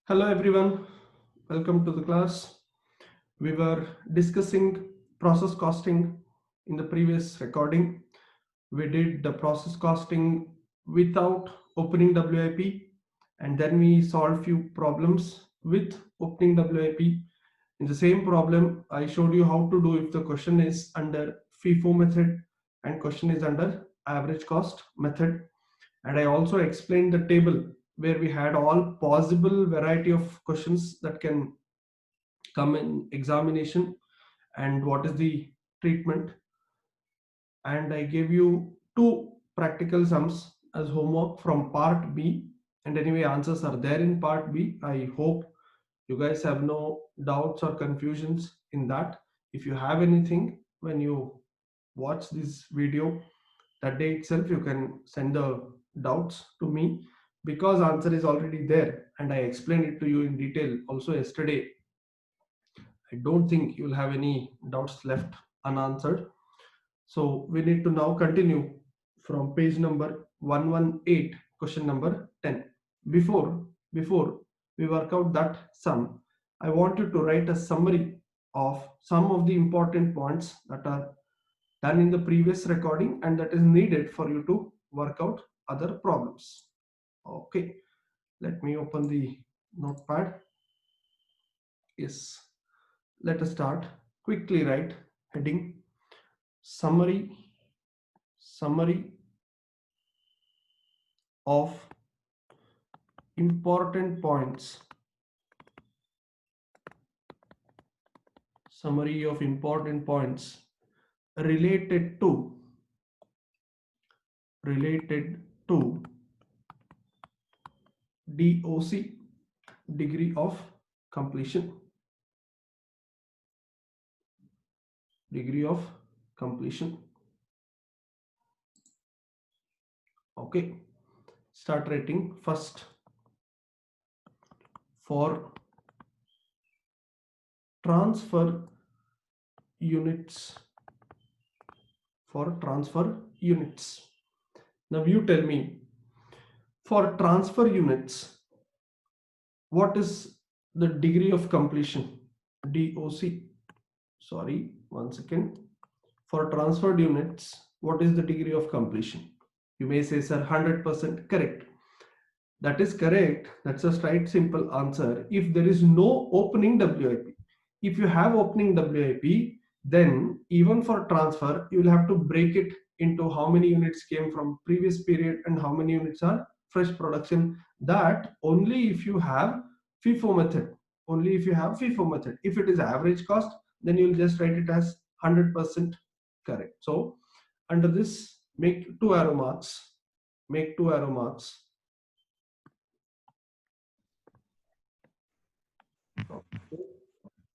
Hello everyone, welcome to the class. We were discussing process costing in the previous recording. We did the process costing without opening WIP, and then we solved few problems with opening WIP. In the same problem, I showed you how to do if the question is under FIFO method and question is under average cost method. And I also explained the table where we had all possible variety of questions that can come in examination and what is the treatment. And I gave you two practical sums as homework from part B, and anyway answers are there in part B. I hope you guys have no doubts or confusions in that. If you have anything when you watch this video, that day itself you can send the doubts to me, because answer is already there and I explained it to you in detail also yesterday. I don't think you'll have any doubts left unanswered. So we need to now continue from page number 118, question number 10. Before we work out that sum, I want you to write a summary of some of the important points that are done in the previous recording and that is needed for you to work out other problems. Okay, let me open the notepad. Yes, let us start. Quickly write heading summary of important points. Summary of important points related to DOC, degree of completion. Degree of completion. Okay, start writing. First, for transfer units. Now you tell me, for transfer units, what is the degree of completion? DOC. Sorry, one second. For transferred units, what is the degree of completion? You may say, sir, 100%. Correct. That is correct. That's a straight simple answer. If there is no opening WIP, if you have opening WIP, then even for transfer, you will have to break it into how many units came from previous period and how many units are fresh production. That only if you have FIFO method. Only if you have FIFO method. If it is average cost, then you will just write it as 100% correct. So under this, make two arrow marks. Make two arrow marks.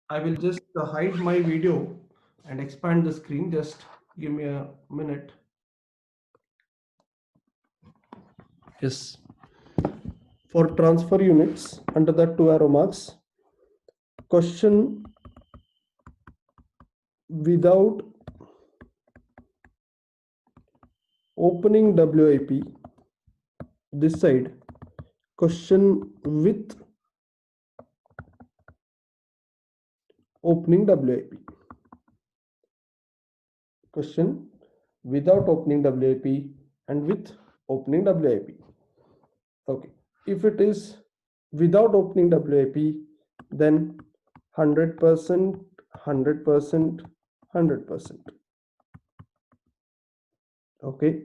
I will just hide my video and expand the screen. Just give me a minute. Yes. For transfer units, under that two arrow marks, question without opening WIP, this side, question with opening WIP. Question without opening WIP and with opening WIP. Okay, if it is without opening WIP, then 100%, 100%, 100%. Okay,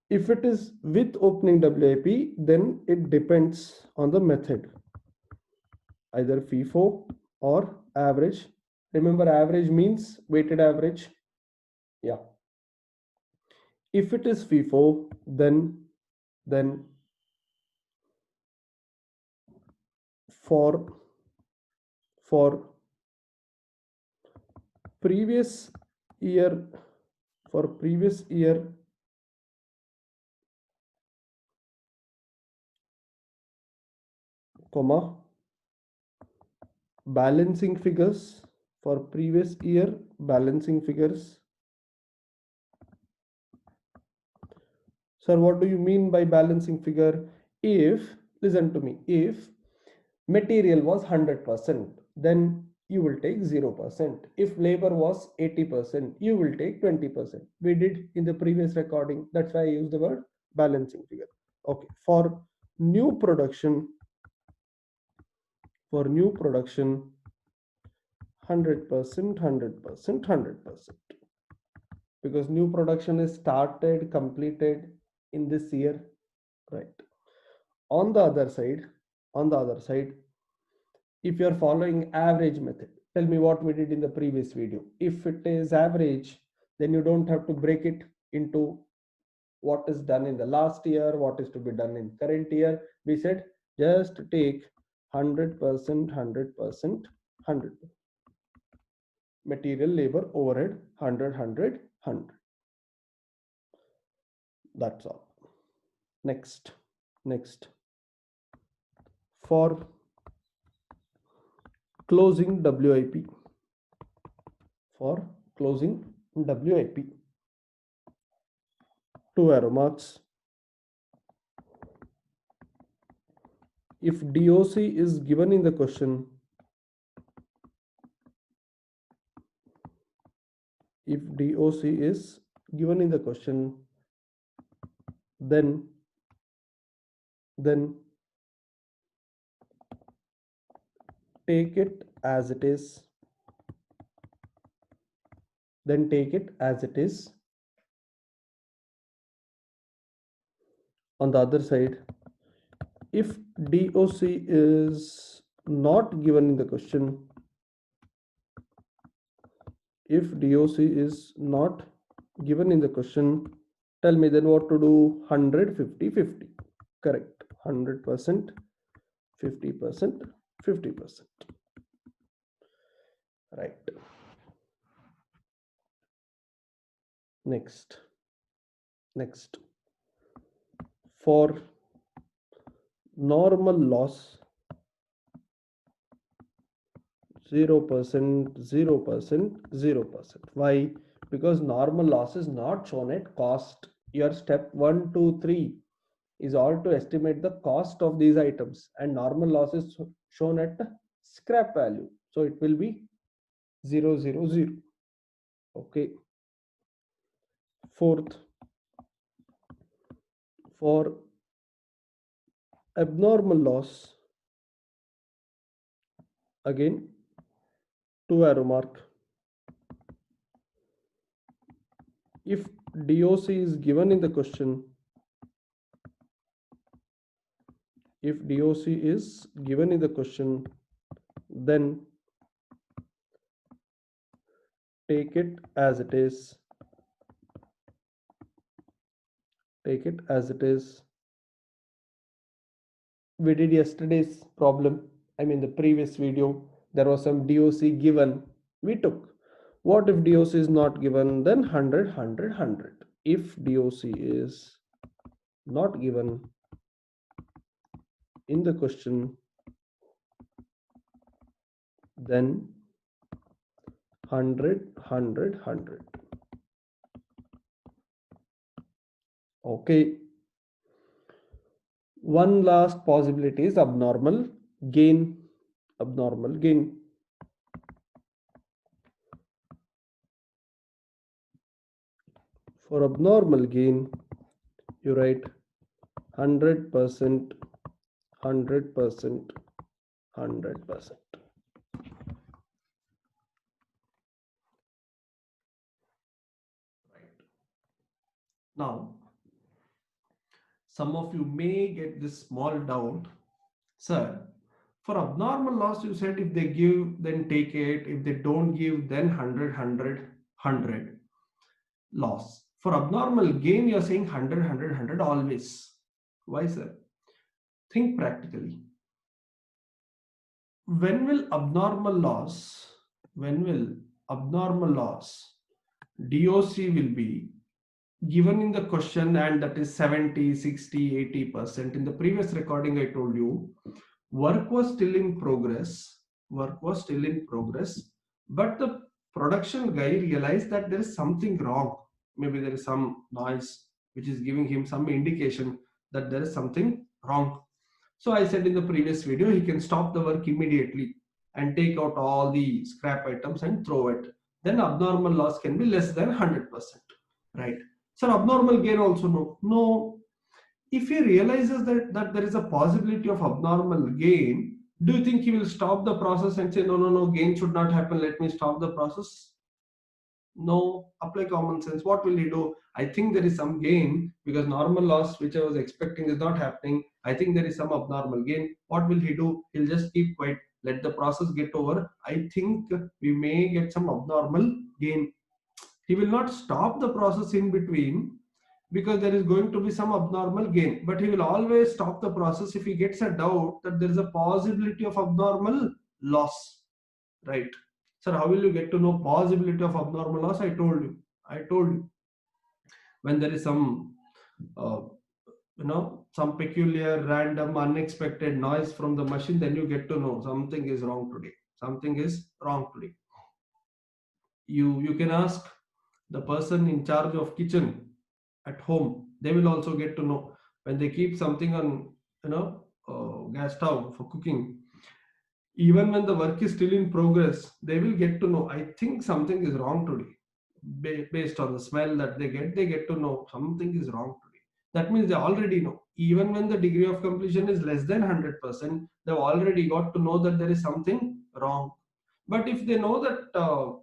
if it is with opening WIP, then it depends on the method, either FIFO or average. Remember, average means weighted average. Yeah, if it is FIFO, then for previous year, comma, balancing figures, for previous year balancing figures. Sir, what do you mean by balancing figure? If, listen to me, if Material was 100%, then you will take 0%. If labor was 80%, you will take 20%. We did in the previous recording. That's why I use the word balancing figure. Okay, for new production, 100%, 100%, because new production is started, completed in this year, right? On the other side, if you are following average method, tell me what we did in the previous video. If it is average, then you don't have to break it into what is done in the last year, what is to be done in current year. We said just take 100%, 100%, 100. Material, labor, overhead, 100, 100, 100. That's all. Next. For closing WIP. Two arrow marks. If DOC is given in the question, then take it as it is. On the other side, if DOC is not given in the question, tell me then what to do. 100, 50, 50. Correct. 100%, 50%, 50%. Right. Next. For normal loss, 0%, 0%, 0%. Why? Because normal loss is not shown at cost. Your step 1, 2, 3 is all to estimate the cost of these items, and normal loss is shown at scrap value. So it will be 0, 0, 0. Okay. Fourth, for abnormal loss, again, two arrow mark. If DOC is given in the question, then take it as it is. We did yesterday's problem. I mean, the previous video, there was some DOC given. We took. What if DOC is not given? Then 100, 100, 100. If DOC is not given in the question, then 100, 100, 100. Okay. One last possibility is abnormal gain. For abnormal gain, you write 100%, 100%, 100%. Right. Now, some of you may get this small doubt. Sir, for abnormal loss, you said if they give, then take it. If they don't give, then 100, 100, 100 loss. For abnormal gain, you're saying 100, 100, 100 always. Why, sir? Think practically. When will abnormal loss, DOC will be given in the question, and that is 70, 60, 80%. In the previous recording, I told you work was still in progress, but the production guy realized that there is something wrong. Maybe there is some noise which is giving him some indication that there is something wrong. So I said in the previous video, he can stop the work immediately and take out all the scrap items and throw it. Then abnormal loss can be less than 100%, right? So abnormal gain also no. If he realizes that there is a possibility of abnormal gain, do you think he will stop the process and say, no, gain should not happen, let me stop the process? No. Apply common sense. What will he do? I think there is some gain because normal loss which I was expecting is not happening. I think there is some abnormal gain. What will he do? He'll just keep quiet, let the process get over. I think we may get some abnormal gain. He will not stop the process in between because there is going to be some abnormal gain, but he will always stop the process if he gets a doubt that there is a possibility of abnormal loss, right? Sir, how will you get to know possibility of abnormal loss? I told you when there is some uh, some peculiar random unexpected noise from the machine, then you get to know something is wrong today, something is wrong today. You can ask the person in charge of kitchen at home. They will also get to know when they keep something on gas stove for cooking. Even when the work is still in progress, they will get to know, I think something is wrong today. Based on the smell that they get to know something is wrong today. That means they already know. Even when the degree of completion is less than 100%, they've already got to know that there is something wrong. But if they know that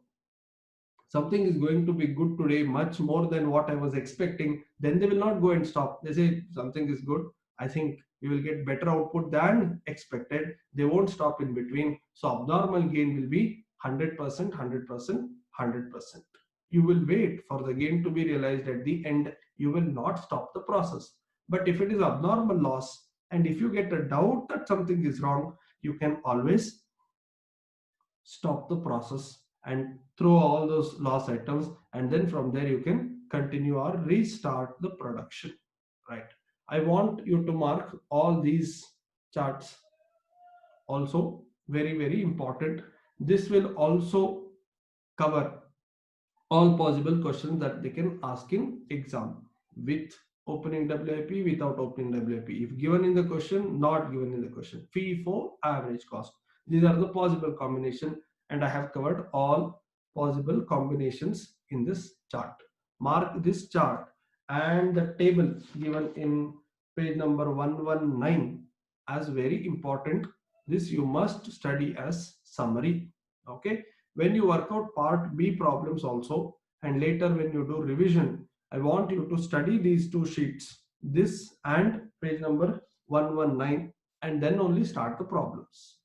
something is going to be good today much more than what I was expecting, then they will not go and stop. They say something is good, I think we will get better output than expected. They won't stop in between. So abnormal gain will be 100%, 100%, 100%. You will wait for the gain to be realized at the end. You will not stop the process. But if it is abnormal loss and if you get a doubt that something is wrong, you can always stop the process and throw all those loss items, and then from there you can continue or restart the production, right? I want you to mark all these charts also, very very important. This will also cover all possible questions that they can ask in exam, with opening WIP, without opening WIP, if given in the question, not given in the question, FIFO, average cost. These are the possible combination, and I have covered all possible combinations in this chart. Mark this chart and the table given in page number 119 as very important. This you must study as summary. Okay, when you work out part B problems also, and later when you do revision, I want you to study these two sheets, this and page number 119, and then only start the problems.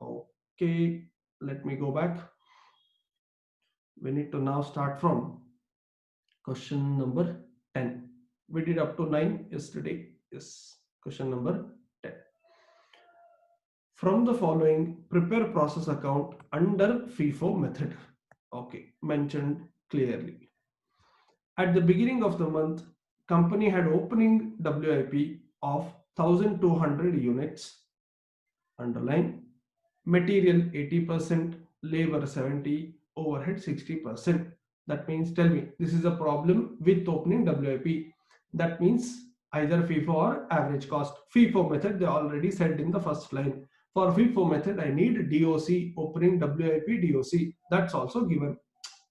Okay, let me go back. We need to now start from question number 10. We did up to 9 yesterday. Yes, question number 10. From the following, prepare process account under FIFO method. Okay, mentioned clearly. At the beginning of the month, company had opening WIP of 1200 units. Underline, material 80%, labor 70, overhead 60%. That means, tell me, this is a problem with opening WIP. That means either FIFO or average cost. FIFO method, they already said in the first line. For FIFO method, I need DOC, opening WIP DOC. That's also given.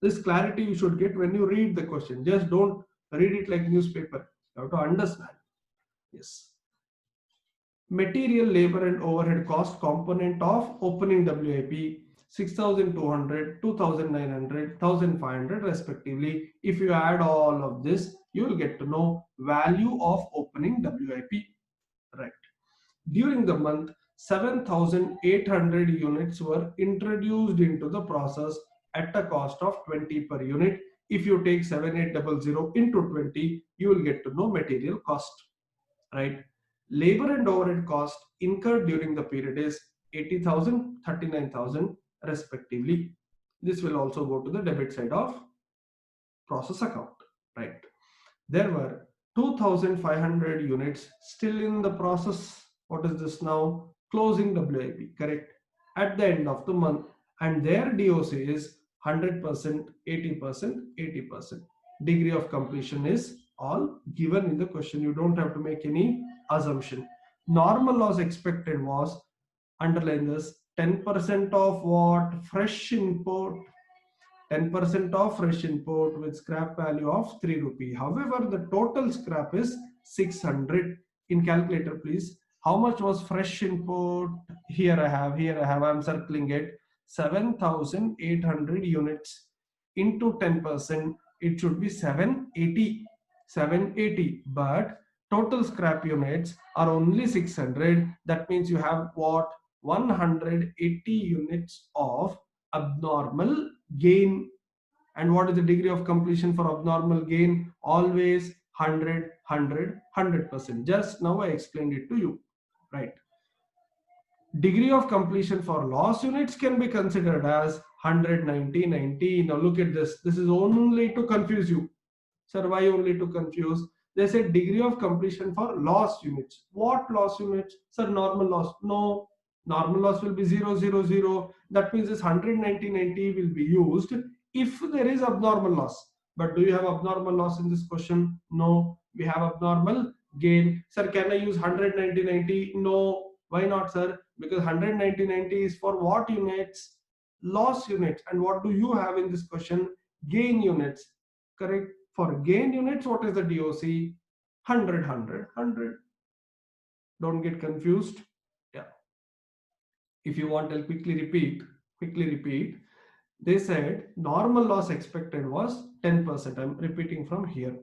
This clarity you should get when you read the question. Just don't read it like newspaper. You have to understand. Yes. Material, labor and overhead cost component of opening WIP 6200, 2900, 1500 respectively. If you add all of this, you will get to know value of opening WIP. Right. During the month, 7800 units were introduced into the process at a cost of 20 per unit. If you take 7800 into 20, you will get to know material cost, right? Labor and overhead cost incurred during the period is 80,000, 39,000 respectively. This will also go to the debit side of process account, right? There were 2,500 units still in the process. What is this now? Closing WIP, correct? At the end of the month, and their DOC is 100%, 80%, 80%. Degree of completion is all given in the question. You don't have to make any assumption. Normal loss expected was, underline this, 10% of what? Fresh input. 10% of fresh input with scrap value of 3 rupee. However, the total scrap is 600. In calculator, please. How much was fresh input? Here I have, I'm circling it. 7,800 units into 10%. It should be 780. 780. But total scrap units are only 600. That means you have what? 180 units of abnormal gain. And what is the degree of completion for abnormal gain? Always 100, 100, 100%. Just now I explained it to you, right? Degree of completion for loss units can be considered as 100, 90, 90. Now look at this. This is only to confuse you. Sir, why only to confuse? They said degree of completion for loss units. What loss units? Sir, normal loss. No, normal loss will be 0, 0, 0. That means this 100, 90, 90 will be used if there is abnormal loss. But do you have abnormal loss in this question? No, we have abnormal gain. Sir, can I use 100, 90, 90? No. Why not, sir? Because 100, 90, 90 is for what units? Loss units. And what do you have in this question? Gain units. Correct. For gain units, what is the DOC? 100, 100, 100. Don't get confused. Yeah. If you want, I'll quickly repeat. They said normal loss expected was 10%. I'm repeating from here.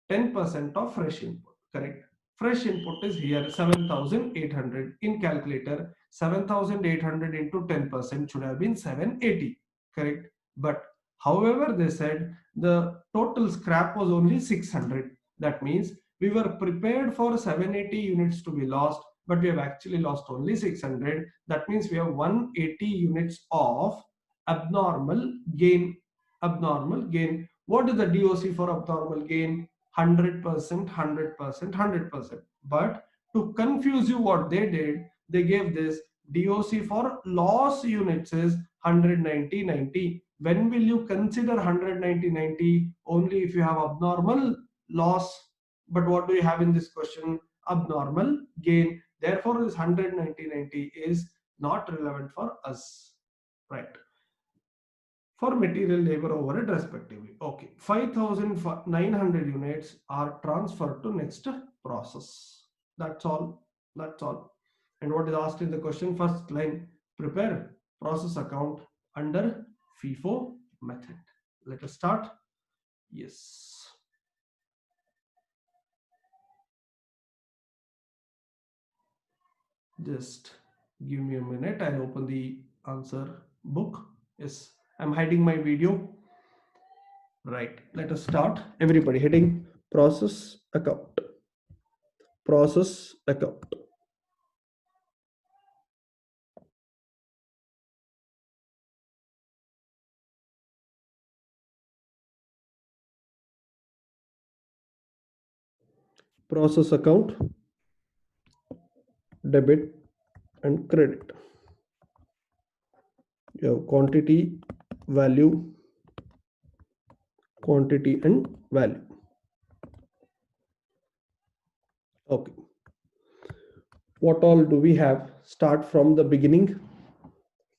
10% of fresh input. Correct. Fresh input is here 7,800. In calculator, 7,800 into 10% should have been 780. Correct. But however, they said the total scrap was only 600. That means we were prepared for 780 units to be lost, but we have actually lost only 600. That means we have 180 units of abnormal gain. Abnormal gain. What is the DOC for abnormal gain? 100%, 100%, 100%. But to confuse you, what they did, they gave this DOC for loss units is 190, 90. When will you consider 190, 90? Only if you have abnormal loss. But what do you have in this question? Abnormal gain. Therefore, this 190, 90 is not relevant for us, right? For material, labor, overhead respectively. Okay, 5,900 units are transferred to next process. That's all. That's all. And what is asked in the question? First line, prepare process account under FIFO method. Let us start. Yes. Just give me a minute. I'll open the answer book. Yes, I'm hiding my video. Right, let us start. Everybody, heading process account. Process account. Process account, debit and credit. You have quantity, value, quantity and value. Okay. What all do we have? Start from the beginning.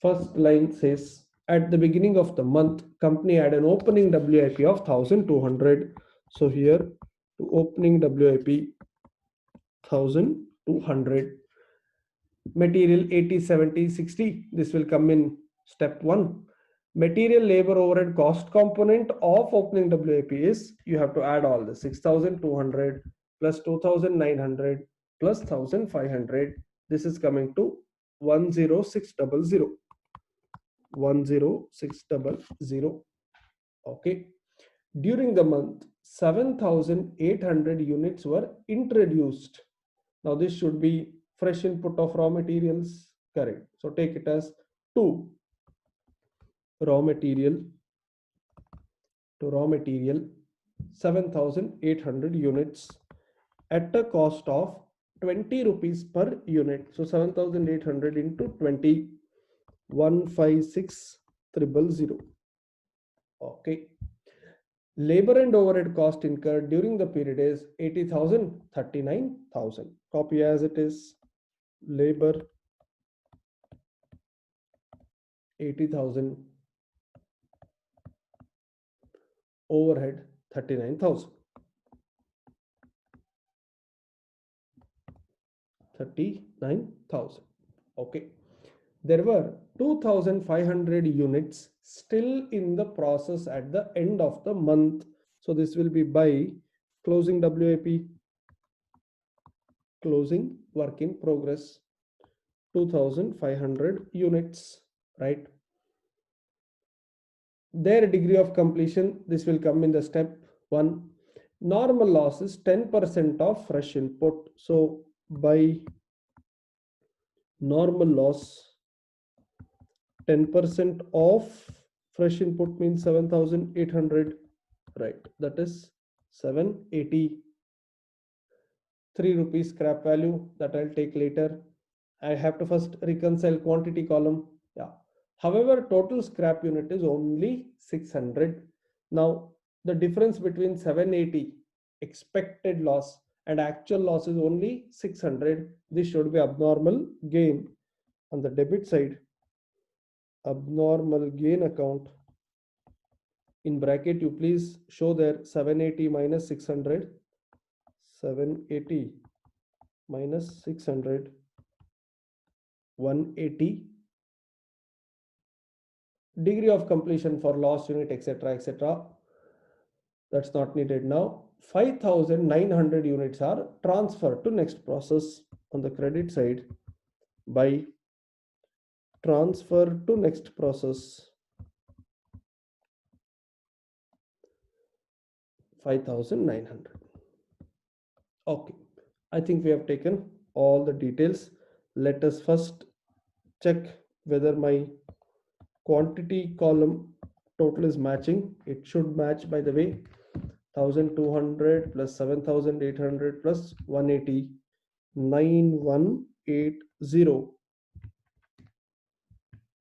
First line says, at the beginning of the month, company had an opening WIP of 1,200. So here, to opening WIP 1,200. Material 80, 70, 60. This will come in step 1. Material, labor, overhead cost component of opening WIP is, you have to add all this, 6,200 plus 2,900 plus 1,500. This is coming to 10600. 10600. Okay. During the month, 7,800 units were introduced. Now this should be fresh input of raw materials. Correct. So take it as 2. Raw material to raw material, 7,800 units at a cost of 20 rupees per unit. So 7,800 into 20, 156,000. Okay. Labor and overhead cost incurred during the period is 80,000, 39,000. Copy as it is. labor 80,000, overhead 39,000. 39,000. Okay. There were 2,500 units still in the process at the end of the month. So this will be by closing WIP, closing work in progress, 2,500 units, right? Their degree of completion, this will come in the step 1. Normal loss is 10% of fresh input. So by normal loss, 10% of fresh input means 7,800, right? That is 780. 3 rupees scrap value that I'll take later. I have to first reconcile quantity column. Yeah. However, total scrap unit is only 600. Now, the difference between 780 expected loss and actual loss is only 600. This should be abnormal gain. On the debit side, abnormal gain account, in bracket you please show there 780 minus 600, 780 minus 600, 180, degree of completion for loss unit, etc., etc. That's not needed now. 5,900 units are transferred to next process. On the credit side, by transfer to next process, 5,900. Okay, I think we have taken all the details. Let us first check whether my quantity column total is matching. It should match, by the way. 1,200 plus 7,800 plus 180, 9,180.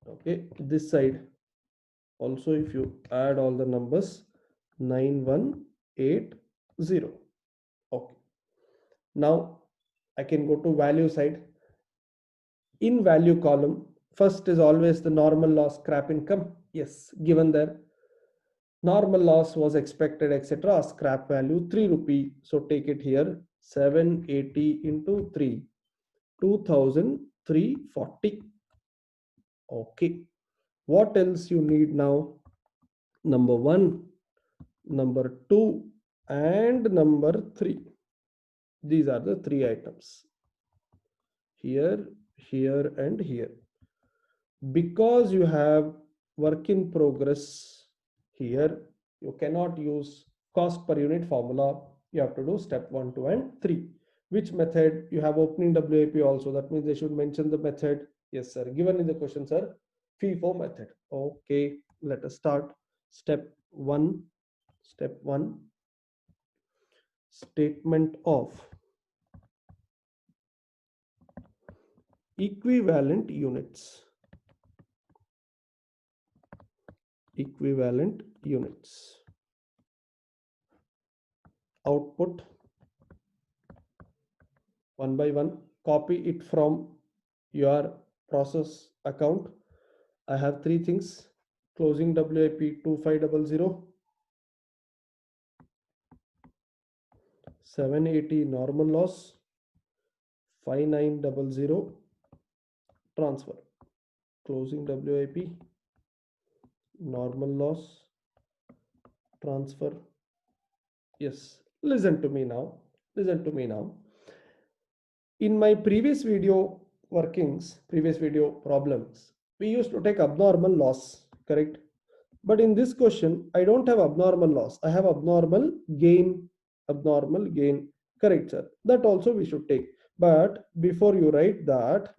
Okay, this side also, if you add all the numbers, 9,180. Okay, now I can go to value side. In value column, first is always the normal loss scrap income. Yes, given there normal loss was expected, etc. Scrap value 3 rupee. So take it here, 780 into 3, 2,340. Okay. What else you need now? Number 1, number 2, and number 3. These are the 3 items. Here, here, and here. Because you have work in progress here, you cannot use cost per unit formula. You have to do step 1, 2, and 3. Which method? You have opening WIP also. That means they should mention the method. Yes, sir. Given in the question, sir, FIFO method. Okay, let us start. Step 1. Step 1. Statement of equivalent units. Equivalent units. Output 1 by 1. Copy it from your process account. I have 3 things. Closing WIP 2500, 780 normal loss, 5900 transfer. Closing WIP, normal loss, transfer. Yes, listen to me now. Listen to me now. In my previous video workings, previous video problems, we used to take abnormal loss, correct? But in this question, I don't have abnormal loss. I have abnormal gain. Abnormal gain. Correct, sir. That also we should take. But before you write that,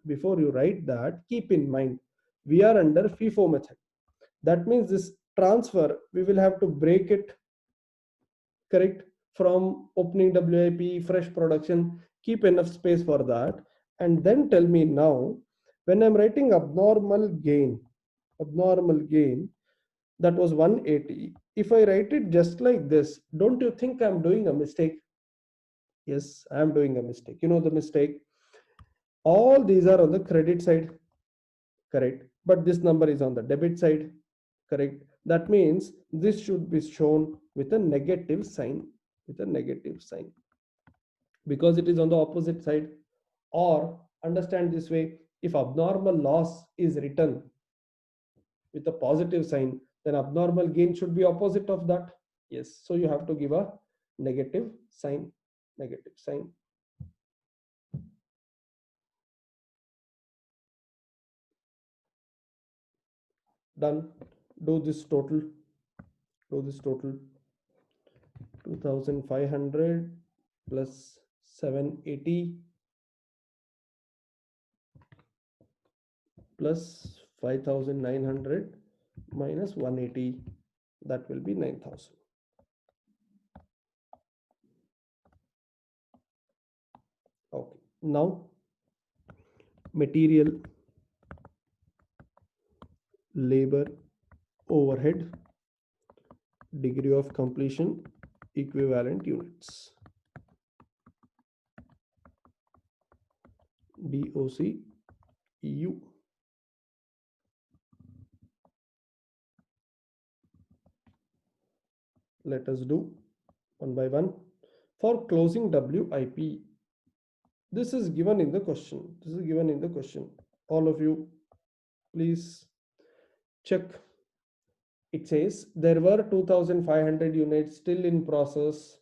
keep in mind, we are under FIFO method. That means this transfer, we will have to break it, correct, from opening WIP, fresh production, keep enough space for that. And then tell me now, when I'm writing abnormal gain, that was 180. If I write it just like this, don't you think I'm doing a mistake? Yes, I'm doing a mistake. You know the mistake? All these are on the credit side, correct? But this number is on the debit side, correct? That means this should be shown with a negative sign, because it is on the opposite side. Or understand this way, if abnormal loss is written with a positive sign, then abnormal gain should be opposite of that. Yes, so you have to give a negative sign, done. Do this total, 2500 plus 780 plus 5900 minus 180, that will be 9000. Okay, now material, labor, overhead, degree of completion, equivalent units, DOC EU. Let us do one by one. For closing WIP, this is given in the question. All of you, please check. It says there were 2500 units still in process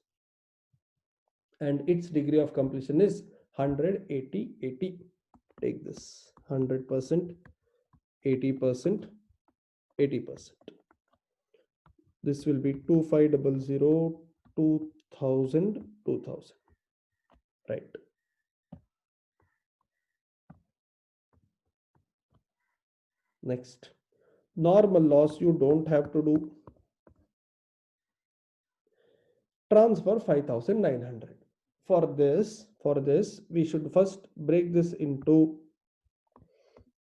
and its degree of completion is 180. Take this 100%, 80%, 80%. This will be 2500, 2000, 2000, right? Next, normal loss you don't have to do. Transfer 5900. For this we should first break this into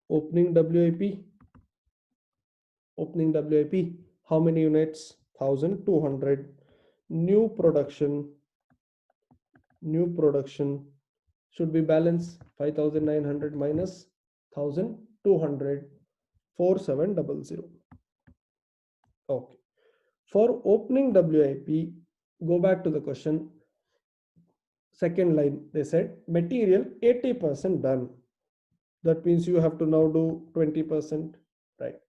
opening WIP. How many units? 1200. New production should be balance 5900 minus 1200, 4700. Okay, for opening WIP, go back to the question. Second line, they said material 80% done. That means you have to now do 20%, right?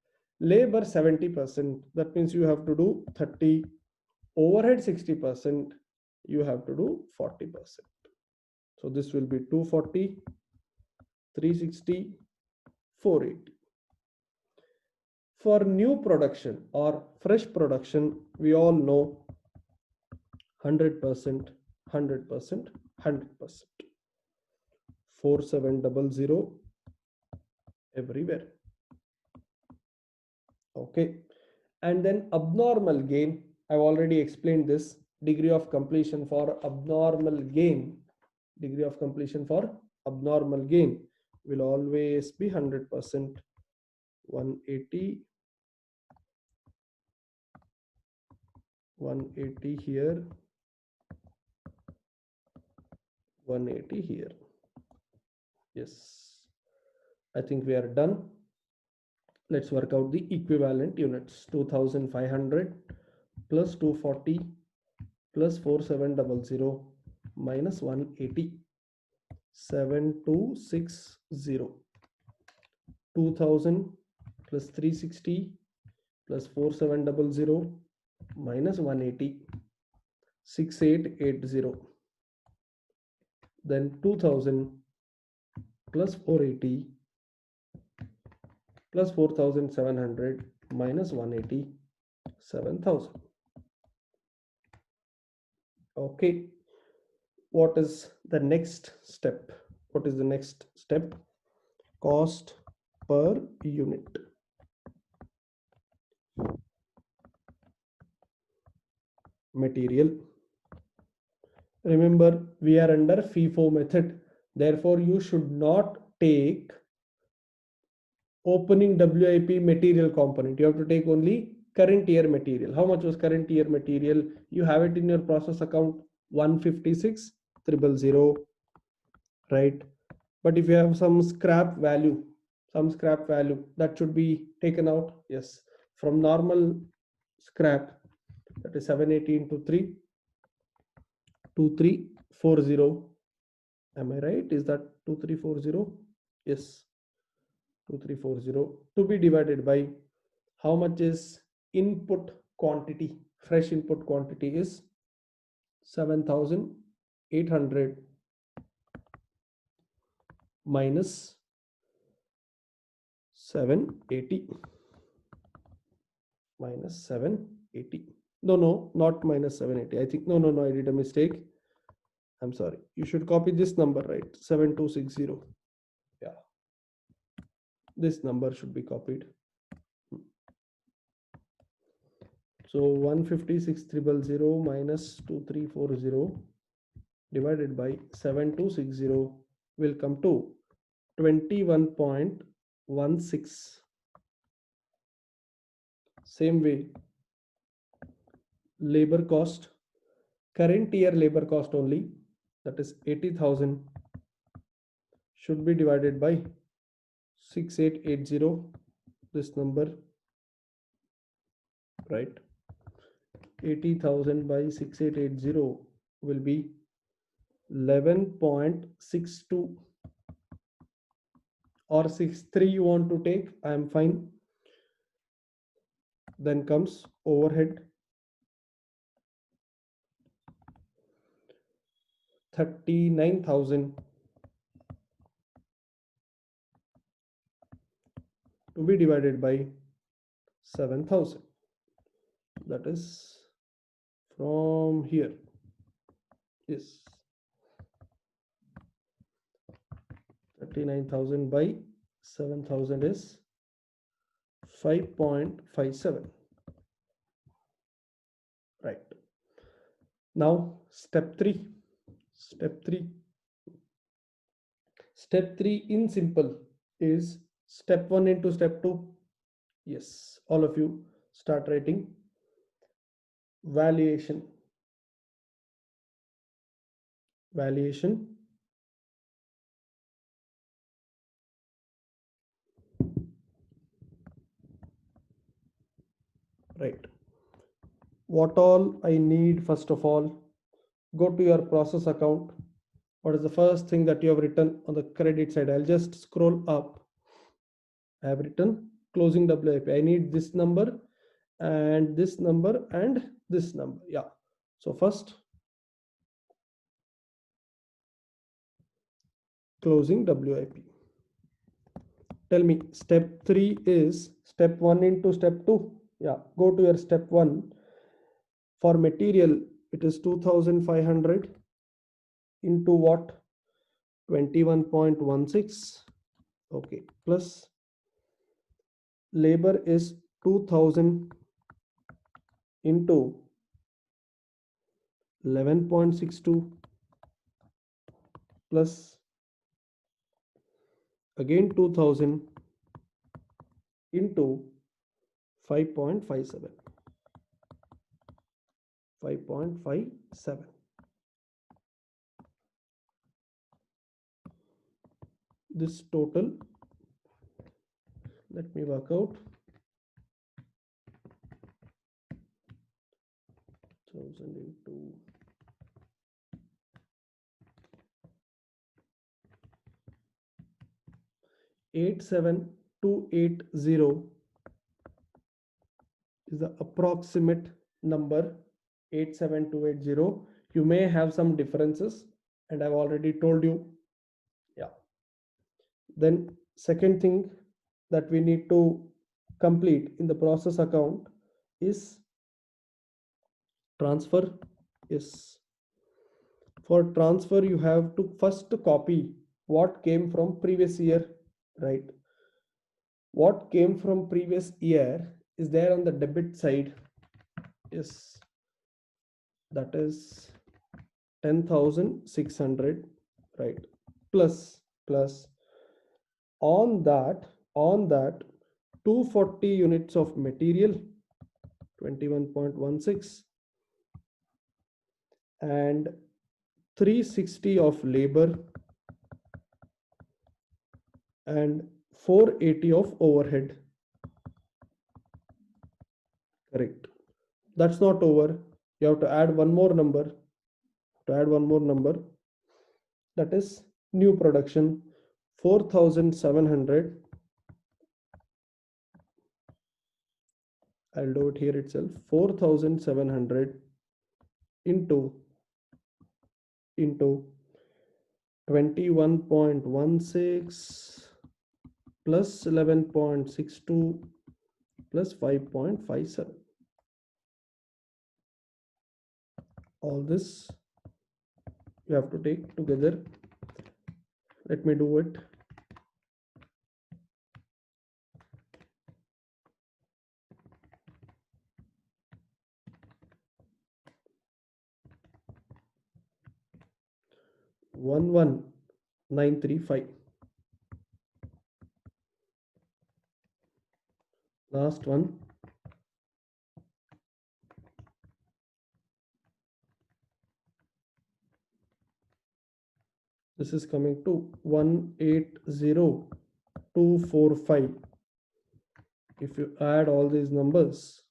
Labor 70%, that means you have to do 30. Overhead 60%, you have to do 40%. So this will be 240, 360, 480. For new production or fresh production, we all know 100%, 100%, 100%. 4700 everywhere. Okay, and then abnormal gain, I've already explained this. Degree of completion for abnormal gain, will always be 100%. 180, 180 here, 180 here. Yes, I think we are done. Let's work out the equivalent units. 2500 plus 240 plus 4700 minus 180, 7260. 2000 plus 360 plus 4700 minus 180, 6880. Then 2000 plus 480 plus 4700 minus 180, 7000. Okay, what is the next step? Cost per unit. Material. Remember, we are under FIFO method. Therefore, you should not take opening WIP material component. You have to take only current year material. How much was current year material? You have it in your process account, 156,000, right? But if you have some scrap value, that should be taken out. Yes, from normal scrap, that is 780 into 3, 2340. Am I right? Is that 2340? Yes, 2340 to be divided by how much is input quantity. Fresh input quantity is 7800 minus 780 minus 780. No, not minus 780. I think, no, I did a mistake. I'm sorry. You should copy this number, right? 7260. Yeah, this number should be copied. So 156,300 minus 2340 divided by 7260 will come to 21.16. Same way, labor cost, current year labor cost only, that is 80,000, should be divided by 6880, this number, right? 80,000 by 6880 will be 11.62, or 63 you want to take, I am fine. Then comes overhead, 39,000 to be divided by 7,000. That is from here. Yes, 39,000 by 7,000 is 5.57. Right. Now step 3. Step 3 in simple is step 1 into step 2. Yes, all of you start writing valuation. Right. What all I need, first of all, go to your process account. What is the first thing that you have written on the credit side? I'll just scroll up. I have written closing WIP. I need this number and this number and this number. Yeah. So first, closing WIP. Tell me, step 3 is step 1 into step 2. Yeah. Go to your step 1. For material, it is 2,500 into what? 21.16. Okay. Plus labor is 2,000 into 11.62 plus again 2000 into 5.57. This total, let me work out, 1000 into 87280 is the approximate number. 87280. You may have some differences, and I've already told you. Yeah. Then second thing that we need to complete in the process account is transfer. Yes. For transfer, you have to first copy what came from previous year, right? What came from previous year is there on the debit side. Yes, that is 10,600, right? Plus on that 240 units of material, 21.16, and 360 of labor, and 480 of overhead. Correct. That's not over. You have to add one more number. That is new production 4700. I'll do it here itself. 4700 into 21.16 plus 11.62 plus 5.57. All this you have to take together. Let me do it. One 935. Last one. This is coming to 180245. If you add all these numbers,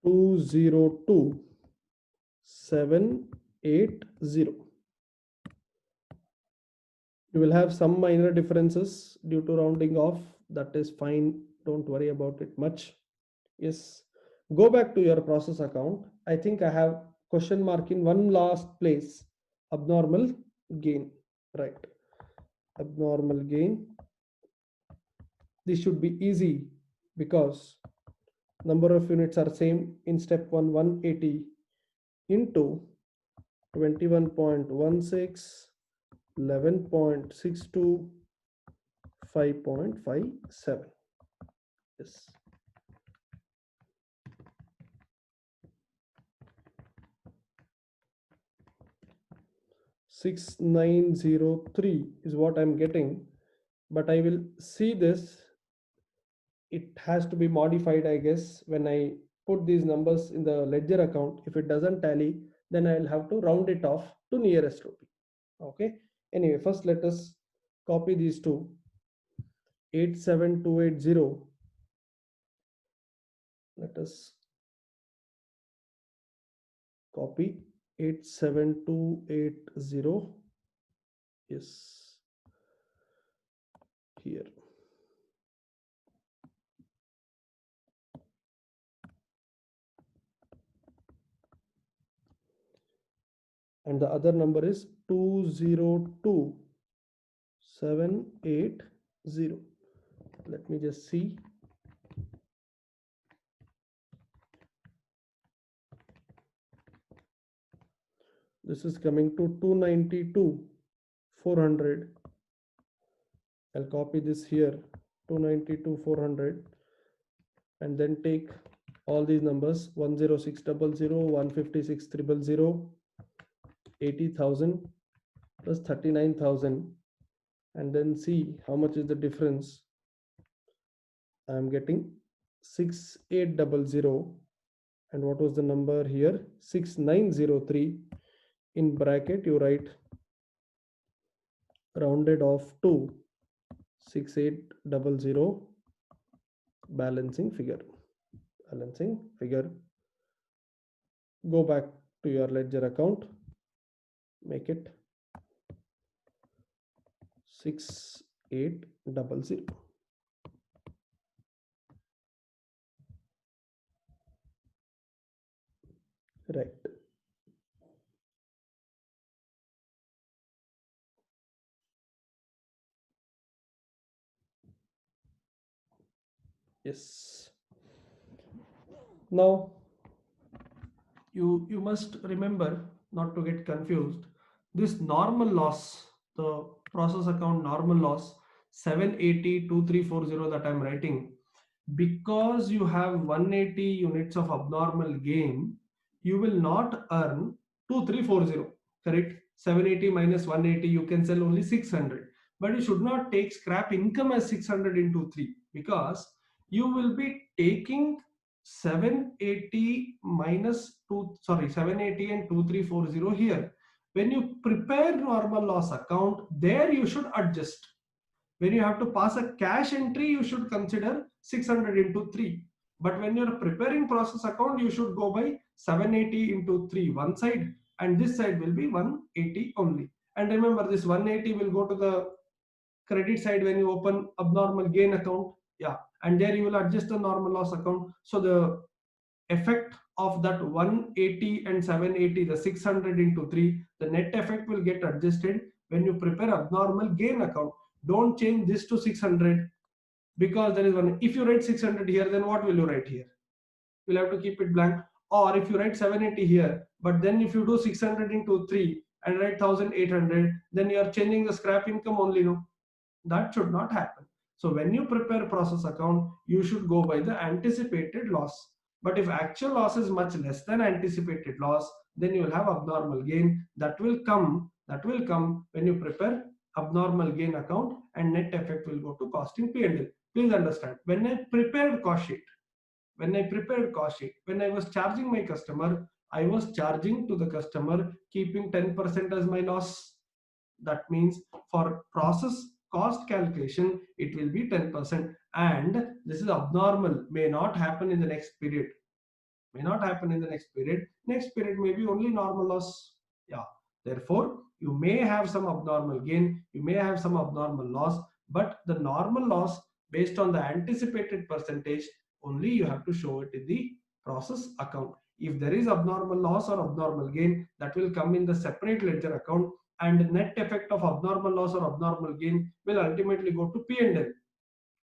202780. You will have some minor differences due to rounding off. That is fine. Don't worry about it much. Yes. Go back to your process account. I think I have question mark in one last place. Abnormal gain. Right. Abnormal gain. This should be easy because number of units are same. In step 1, 180 into 21.16, 11.62, 5.57. Yes. $6,903 is what I'm getting, but I will see this. It has to be modified, I guess, when I put these numbers in the ledger account. If it doesn't tally, then I'll have to round it off to nearest rupee. Okay. Anyway, first let us copy these two. 87280. Let us copy 87280. Yes, here. And the other number is 202780. Let me just see. This is coming to 292,400. I'll copy this here, 292,400, and then take all these numbers, 10600, 156,000, 80,000 plus 39,000, and then see how much is the difference. I'm getting 6800, and what was the number here? 6903. In bracket you write rounded off to 6800 balancing figure. Go back to your ledger account, make it 6800. Right. Yes. Now you must remember not to get confused. This normal loss, the process account normal loss 780,2340 that I'm writing, because you have 180 units of abnormal gain, you will not earn 2340. Correct? 780 minus 180, you can sell only 600, but you should not take scrap income as 600 into 3, because you will be taking 780 minus 2, sorry, 780 and 2340 here. When you prepare normal loss account, there you should adjust. When you have to pass a cash entry, you should consider 600 into 3. But when you're preparing process account, you should go by 780 into 3 one side, and this side will be 180 only. And remember, this 180 will go to the credit side when you open abnormal gain account. Yeah, and there you will adjust the normal loss account. So the effect of that 180 and 780, the 600 into 3, the net effect will get adjusted when you prepare abnormal gain account. Don't change this to 600, because there is one. If you write 600 here, then what will you write here? You'll have to keep it blank. Or if you write 780 here, but then if you do 600 into 3 and write 1800, then you are changing the scrap income only. No, that should not happen. So when you prepare process account, you should go by the anticipated loss. But if actual loss is much less than anticipated loss, then you will have abnormal gain. That will come when you prepare abnormal gain account, and net effect will go to costing P&L. Please understand, when I prepared cost sheet, when I was charging my customer, I was charging to the customer keeping 10% as my loss. That means for process cost calculation, it will be 10%, and this is abnormal, may not happen in the next period. Next period may be only normal loss. Yeah, therefore you may have some abnormal gain, you may have some abnormal loss, but the normal loss based on the anticipated percentage only you have to show it in the process account. If there is abnormal loss or abnormal gain, that will come in the separate ledger account, and net effect of abnormal loss or abnormal gain will ultimately go to P&L.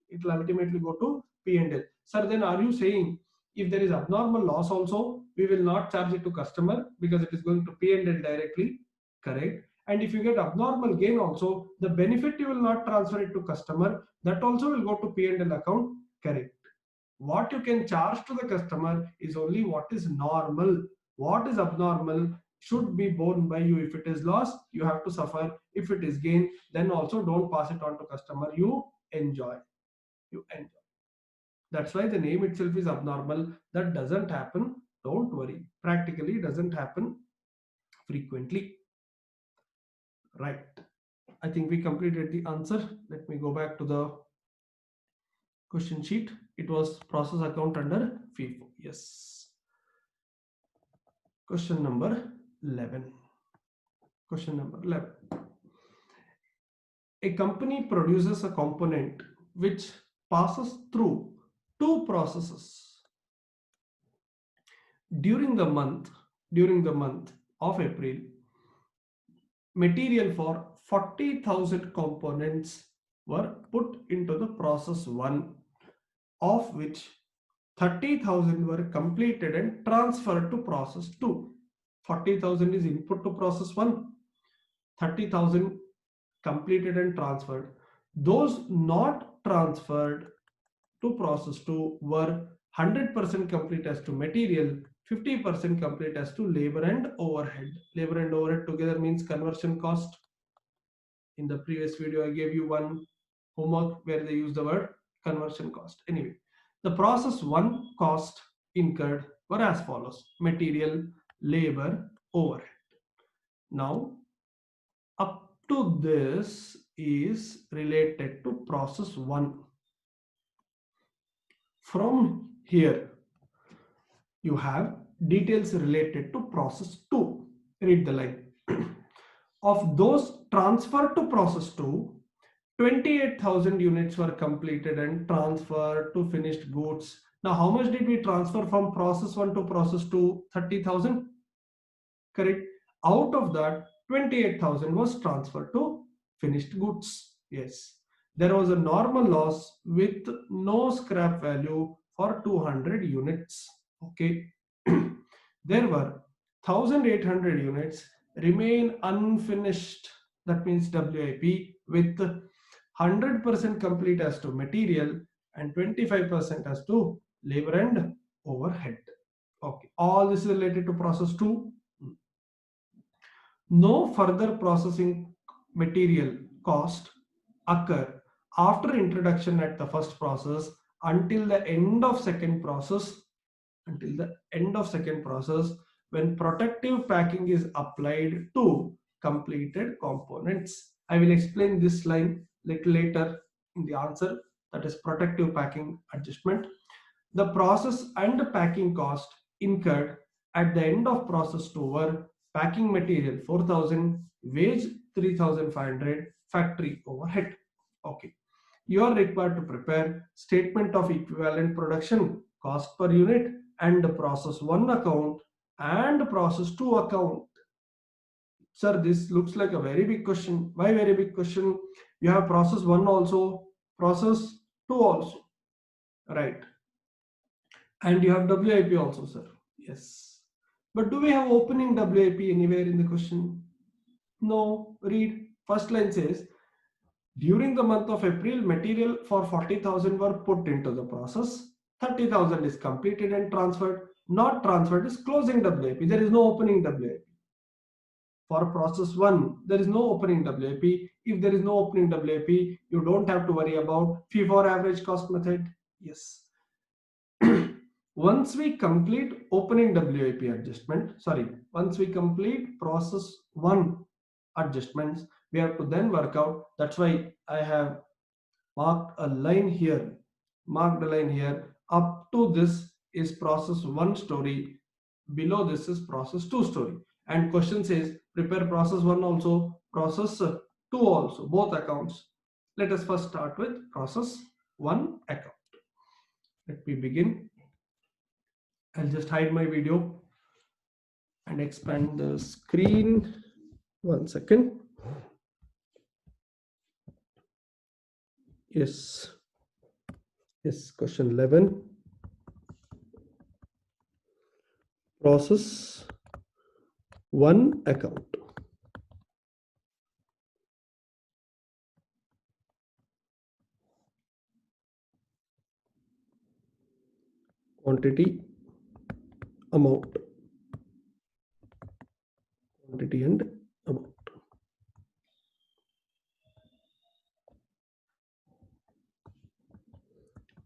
It will ultimately go to P&L. Sir, then are you saying if there is abnormal loss also, we will not charge it to customer because it is going to P&L directly? Correct. And if you get abnormal gain also, the benefit you will not transfer it to customer, that also will go to P&L account. Correct. What you can charge to the customer is only what is normal. What is abnormal should be borne by you. If it is loss, you have to suffer. If it is gain, then also don't pass it on to customer. You enjoy. That's why the name itself is abnormal. That doesn't happen. Don't worry. Practically, it doesn't happen frequently. Right. I think we completed the answer. Let me go back to the question sheet. It was process account under FIFO. Yes. Question number 11. Question number 11. A company produces a component which passes through two processes during the month of April. Material for 40,000 components were put into the process 1, of which 30,000 were completed and transferred to process 2. 40,000 is input to process 1, 30,000 completed and transferred. Those not transferred to process 2 were 100% complete as to material, 50% complete as to labor and overhead. Labor and overhead together means conversion cost. In the previous video, I gave you one homework where they use the word conversion cost. Anyway, the process 1 cost incurred were as follows: material, labor, overhead. Now, up to this is related to process 1. From here, you have details related to process 2. Read the line. Of those transferred to process 2, 28,000 units were completed and transferred to finished goods. Now, how much did we transfer from process 1 to process 2? 30,000. Correct. Out of that, 28,000 was transferred to finished goods. Yes. There was a normal loss with no scrap value for 200 units. Okay. There were 1,800 units remain unfinished. That means WIP, with 100% complete as to material and 25% as to labor and overhead. Okay. All this is related to process 2. No further processing material cost occur after introduction at the first process until the end of second process, when protective packing is applied to completed components. I will explain this line little later in the answer, that is protective packing adjustment. The process and packing cost incurred at the end of process 2 were packing material 4000, wage 3500, factory overhead. Okay. You are required to prepare statement of equivalent production cost per unit and process 1 account and process 2 account. Sir, this looks like a very big question. Why very big question? You have process 1 also, process 2 also, right? And you have WIP also, sir. Yes. But do we have opening WIP anywhere in the question? No. Read. First line says, during the month of April, material for 40,000 were put into the process. 30,000 is completed and transferred. Not transferred is closing WIP. There is no opening WIP. For process 1, there is no opening WIP. If there is no opening WIP, you don't have to worry about FIFO average cost method. Yes. Once we complete opening WIP adjustment, once we complete process 1 adjustments, we have to then work out. That's why I have marked a line here. Up to this is process 1 story. Below this is process 2 story. And question says prepare process 1 also, process 2 also, both accounts. Let us first start with process 1 account. Let me begin. I'll just hide my video and expand the screen. 1 second. Yes, question 11. Process 1 account. Quantity, amount. Quantity and amount.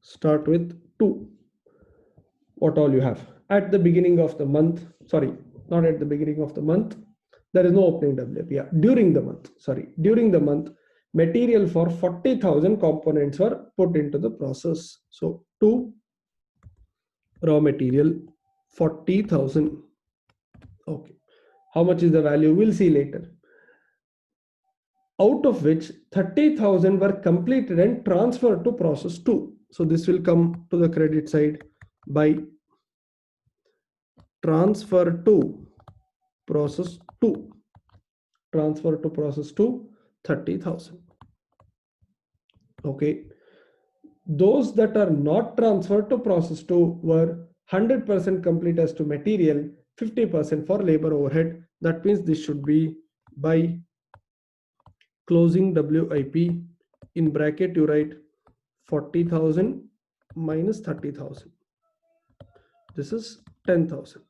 Start with 2. What all you have? At the beginning of the month, not at the beginning of the month, there is no opening WIP. Yeah, during the month, material for 40,000 components were put into the process. So 2 raw material 40,000. Okay. How much is the value? We'll see later. Out of which 30,000 were completed and transferred to process 2. So this will come to the credit side by transfer to process 2. Transfer to process 2, 30,000. Okay. Those that are not transferred to process 2 were 100% complete as to material, 50% for labor overhead. That means this should be by closing WIP. In bracket you write 40,000 minus 30,000. This is 10,000.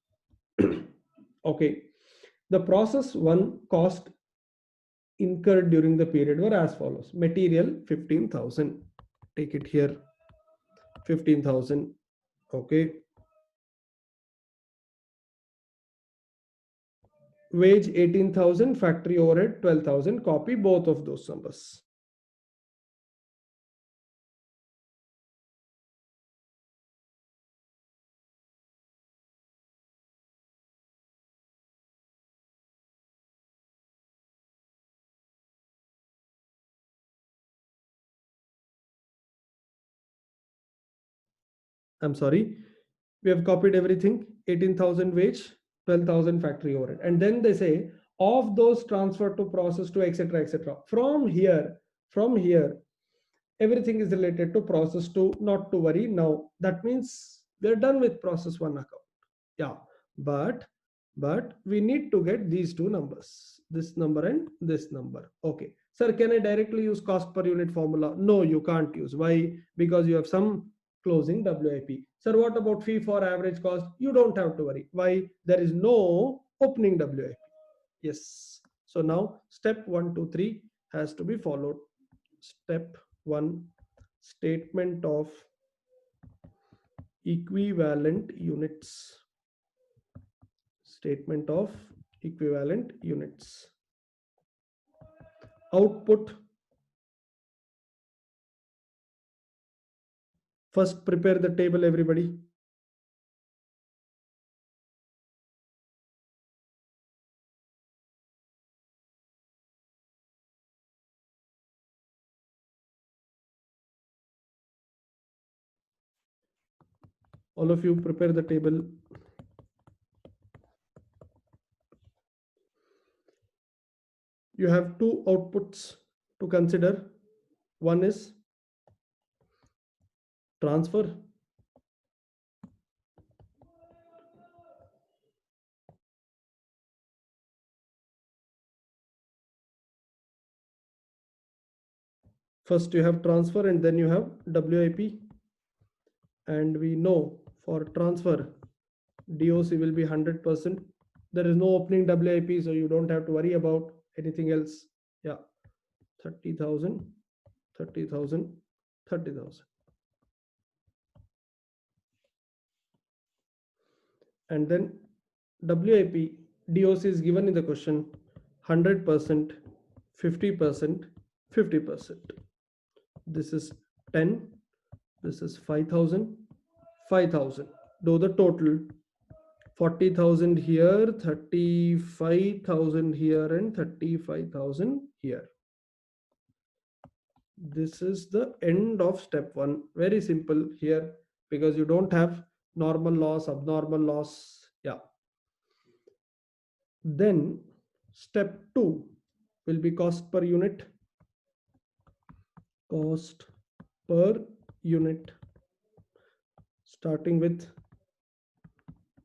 Okay. The process 1 cost incurred during the period were as follows. Material 15,000. Take it here. 15,000. Okay. Wage 18,000. Factory overhead 12,000. Copy both of those numbers. I'm sorry. We have copied everything. 18,000 wage, 12,000 factory overhead. And then they say of those transferred to process to etc. etc. From here, everything is related to process 2. Not to worry. Now that means we're done with process 1 account. Yeah, but we need to get these two numbers, this number and this number. Okay, sir, can I directly use cost per unit formula? No, you can't use. Why? Because you have some closing WIP. Sir, what about fee for average cost? You don't have to worry. Why? There is no opening WIP. Yes. So now step 1, 2, 3 has to be followed. Step 1, statement of equivalent units. Statement of equivalent units. output. First prepare the table, everybody. All of you prepare the table. You have two outputs to consider. One is transfer. First you have transfer and then you have WIP. And we know for transfer, DOC will be 100%. There is no opening WIP, so you don't have to worry about anything else. Yeah, 30,000, 30,000, 30,000. And then WIP, DOC is given in the question 100%, 50%, 50%. This is 10, this is 5,000, 5,000. Do the total 40,000 here, 35,000 here, and 35,000 here. This is the end of step one. Very simple here because you don't have normal loss, abnormal loss. Yeah. Then step two will be cost per unit. Cost per unit, starting with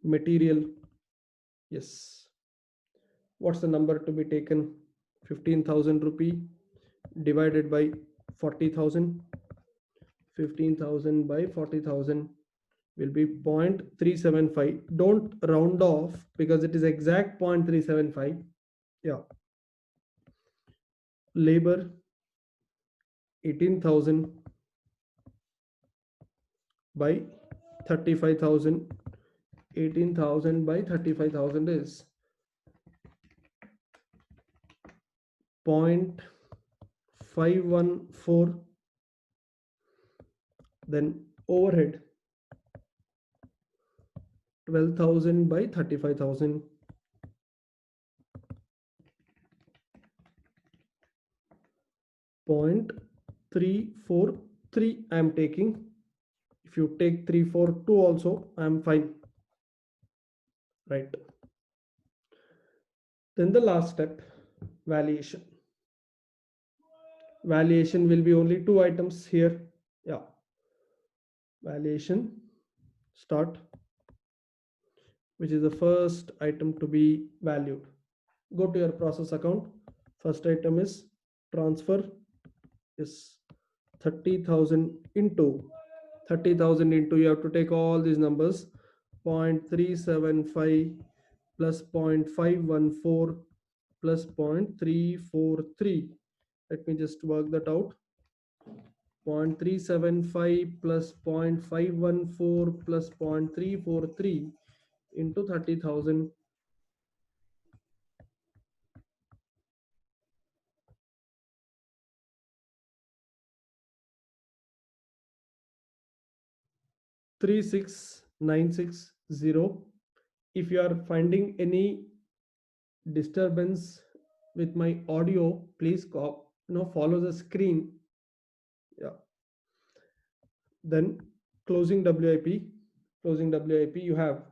material. Yes. What's the number to be taken? 15,000 rupee divided by 40,000. 15,000 by 40,000 will be 0.375. Don't round off because it is exact 0.375. Yeah. Labor 18,000 by 35,000. 18,000 by 35,000 is 0.514. Then overhead 12,000 by 35,000. 0.343 I am taking. If you take 342 also, I am fine. Right. Then the last step, valuation. Valuation will be only two items here. Yeah. Valuation, start, which is the first item to be valued. Go to your process account. First item is transfer, is 30,000 into 30,000 into, you have to take all these numbers, 0.375 plus 0.514 plus 0.343. Let me just work that out. 0.375 plus 0.514 plus 0.343 into 30,000. $36,960. If you are finding any disturbance with my audio, please follow the screen. Yeah. Then closing WIP. Closing WIP, you have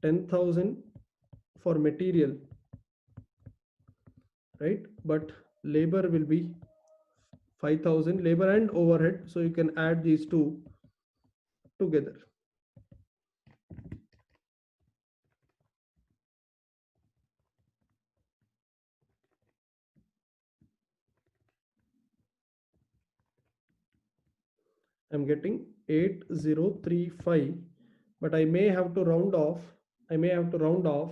10,000 for material, right? But labor will be 5,000, labor and overhead. So you can add these two together. I'm getting 8035, but I may have to round off. I may have to round off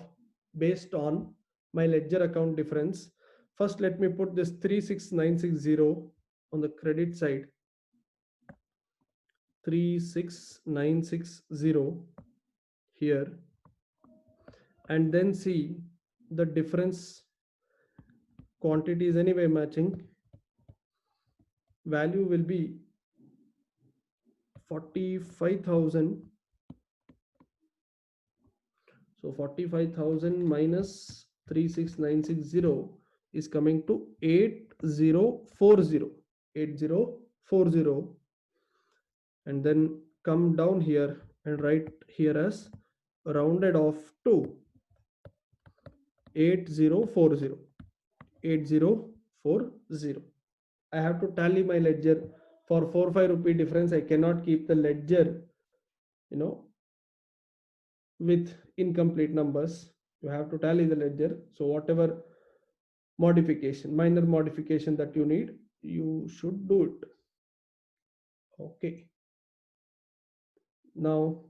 based on my ledger account difference. First, let me put this 36960 on the credit side. 36960 here, and then see the difference quantity is anyway matching, value will be 45,000. So 45,000 minus 36960 is coming to 8040. 8040. And then come down here and write here as rounded off to 8040. 8040. I have to tally my ledger. For 4-5 rupee difference, I cannot keep the ledger, with incomplete numbers. You have to tally the ledger. So whatever modification, minor modification that you need, you should do it. Okay. Now,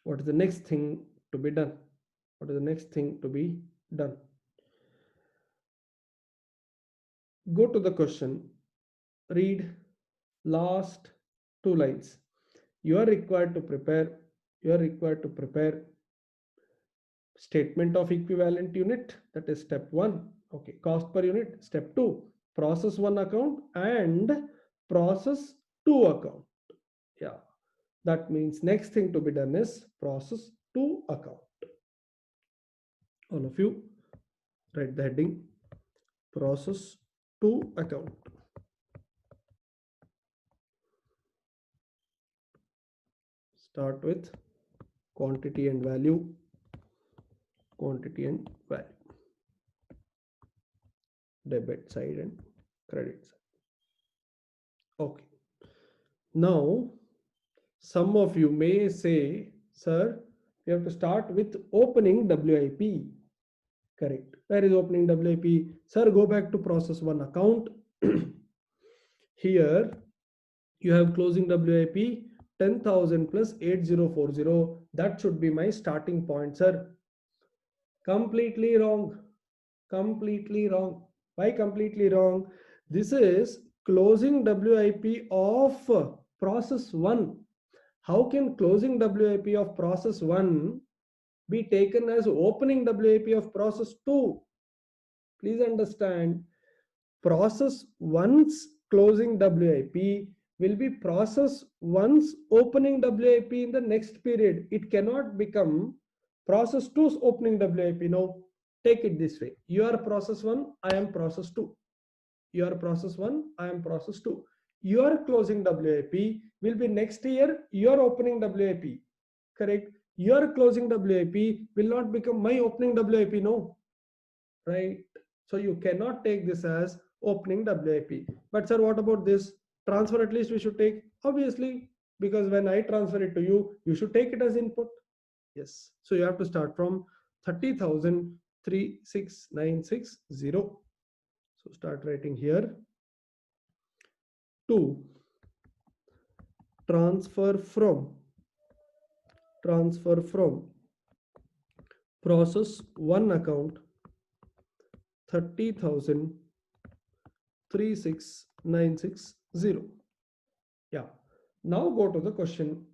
what is the next thing to be done? What is the next thing to be done? Go to the question, read last 2 lines. You are required to prepare statement of equivalent unit, that is step 1. Okay, cost per unit, step 2, process 1 account and process 2 account. Yeah, that means next thing to be done is process 2 account. All of you write the heading process 2 account. Start with quantity and value. Quantity and value. Debit side and credit side. Okay. Now, some of you may say, sir, we have to start with opening WIP. Correct. Where is opening WIP? Sir, go back to process 1 account. Here, you have closing WIP 10,000 plus 8040. That should be my starting point, sir. Completely wrong. Completely wrong. Why completely wrong? This is closing WIP of process 1. How can closing WIP of process 1 be taken as opening WIP of process 2? Please understand, process 1's closing WIP will be process 1's opening WIP in the next period. It cannot become process 2's opening WIP. No, take it this way. You are process 1, I am process 2. You are process 1, I am process 2. Your closing WIP will be next year your opening WIP. Correct? Your closing WIP will not become my opening WIP. No, right? So you cannot take this as opening WIP. But sir, what about this transfer? At least we should take, obviously, because when I transfer it to you, you should take it as input. Yes. So you have to start from 30,000 36960. So start writing here. 2, transfer from process 1 account 30,000 36960. Yeah. Now go to the question.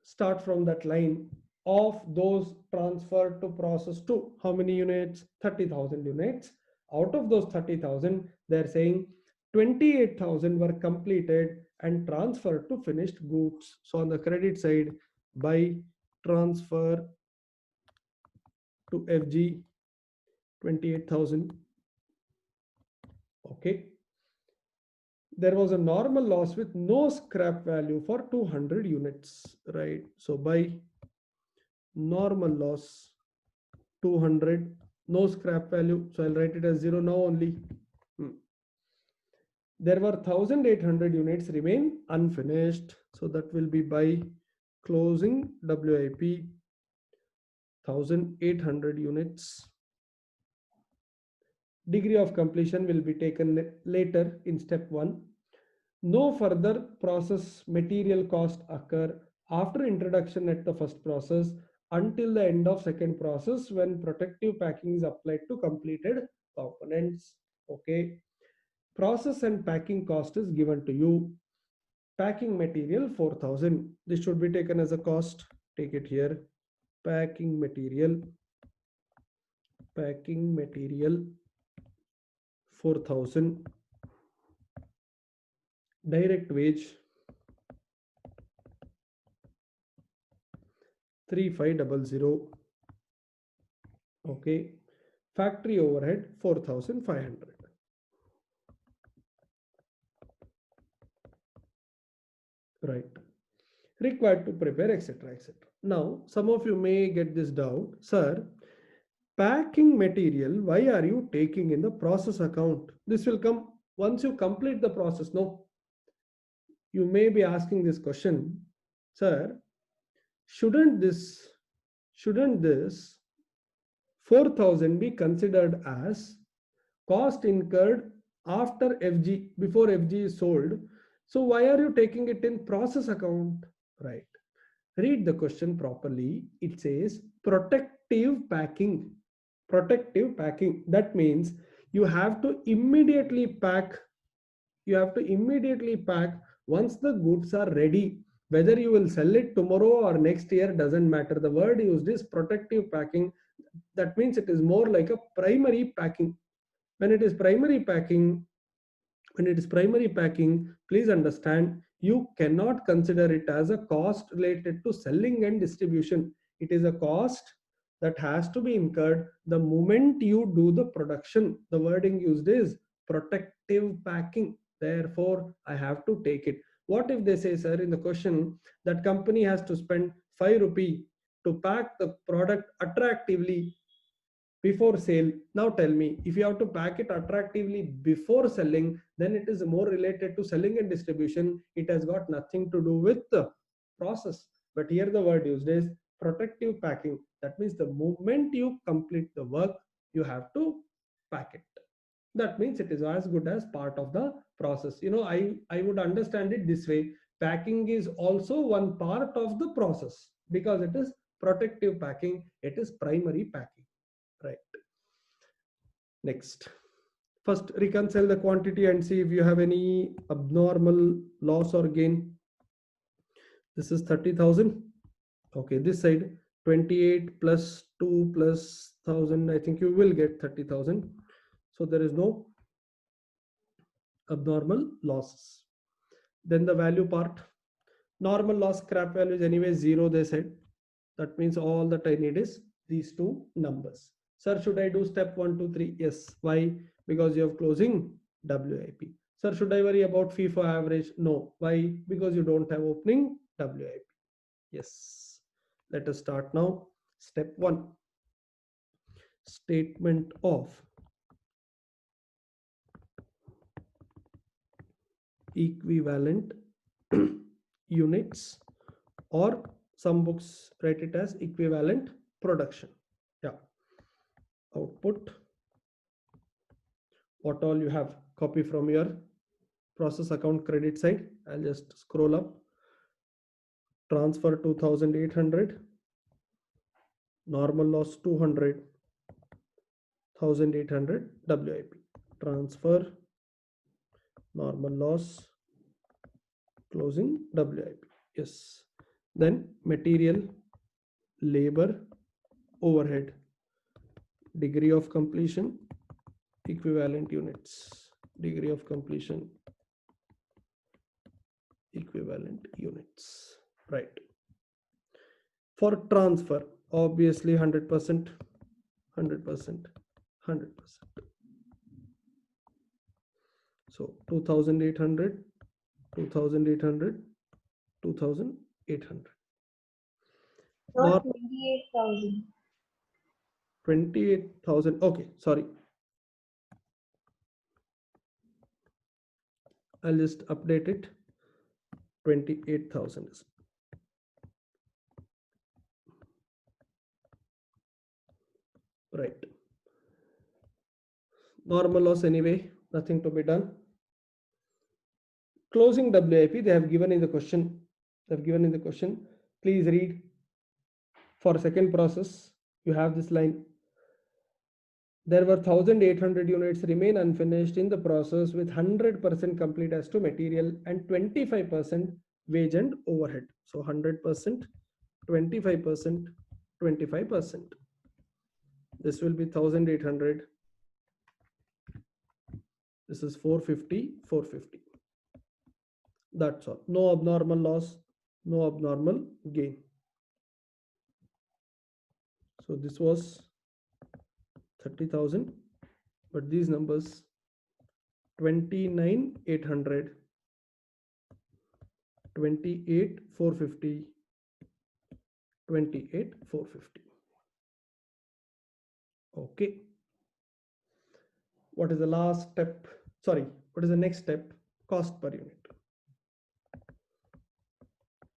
Start from that line. Of those transferred to process 2, how many units? 30,000 units. Out of those 30,000, they're saying 28,000 were completed and transferred to finished goods. So on the credit side, by transfer to FG 28,000. Okay. There was a normal loss with no scrap value for 200 units, right? So by normal loss 200, no scrap value. So I'll write it as 0 now only. There were 1,800 units remain unfinished. So that will be by closing WIP 1,800 units. Degree of completion will be taken later in step 1. No further process material cost occur after introduction at the first process until the end of second process when protective packing is applied to completed components. Okay. Process and packing cost is given to you. Packing material 4,000. This should be taken as a cost. Take it here. Packing material packing material 4,000, direct wage 3,500, okay, factory overhead 4,500. Right, required to prepare, etc., etc. Now some of you may get this doubt, sir, packing material, why are you taking in the process account? This will come once you complete the process. No, you may be asking this question, sir, shouldn't this 4,000 be considered as cost incurred after FG, before FG is sold? So why are you taking it in process account? Right, read the question properly. It says protective packing. Protective packing, that means you have to immediately pack, once the goods are ready. Whether you will sell it tomorrow or next year doesn't matter. The word used is protective packing. That means it is more like a primary packing. When it is primary packing, please understand, you cannot consider it as a cost related to selling and distribution. It is a cost that has to be incurred the moment you do the production. The wording used is protective packing. Therefore, I have to take it. What if they say, sir, in the question that company has to spend 5 rupee to pack the product attractively before sale? Now tell me, if you have to pack it attractively before selling, then it is more related to selling and distribution. It has got nothing to do with the process. But here the word used is protective packing. That means the moment you complete the work, you have to pack it. That means it is as good as part of the process. I would understand it this way. Packing is also one part of the process because it is protective packing, it is primary packing. Right. Next, first reconcile the quantity and see if you have any abnormal loss or gain. This is 30,000. Okay, this side 28 plus 2 plus 1,000. I think you will get 30,000. So there is no abnormal losses. Then the value part, normal loss scrap value is anyway 0, they said. That means all that I need is these two numbers. Sir, should I do step 1, 2, 3? Yes. Why? Because you have closing WIP. Sir, should I worry about FIFO average? No. Why? Because you don't have opening WIP. Yes. Let us start now. Step 1. Statement of equivalent units, or some books write it as equivalent production. Yeah. Output, what all you have, copy from your process account credit side. I'll just scroll up. Transfer 2,800, normal loss 200, 1,800 WIP. Transfer, normal loss, closing WIP. Yes. Then material, labor, overhead, degree of completion, equivalent units, degree of completion, equivalent units. Right. For transfer, obviously 100%, 100%, 100%. So 2,800, 2,800, 2,800. Not 28,000. 28,000. Okay, sorry. I'll just update it. 28,000 is. Right. Normal loss anyway, nothing to be done. Closing WIP, they have given in the question. They have given in the question. Please read. For second process, you have this line. There were 1,800 units remain unfinished in the process with 100% complete as to material and 25% wage and overhead. So 100%, 25%, 25%. This will be 1800. This is 450, 450. That's all. No abnormal loss, no abnormal gain. So this was 30,000, but these numbers 29,800, 28,450, 28,450. Okay. What is the last step? Sorry, what is the next step? Cost per unit.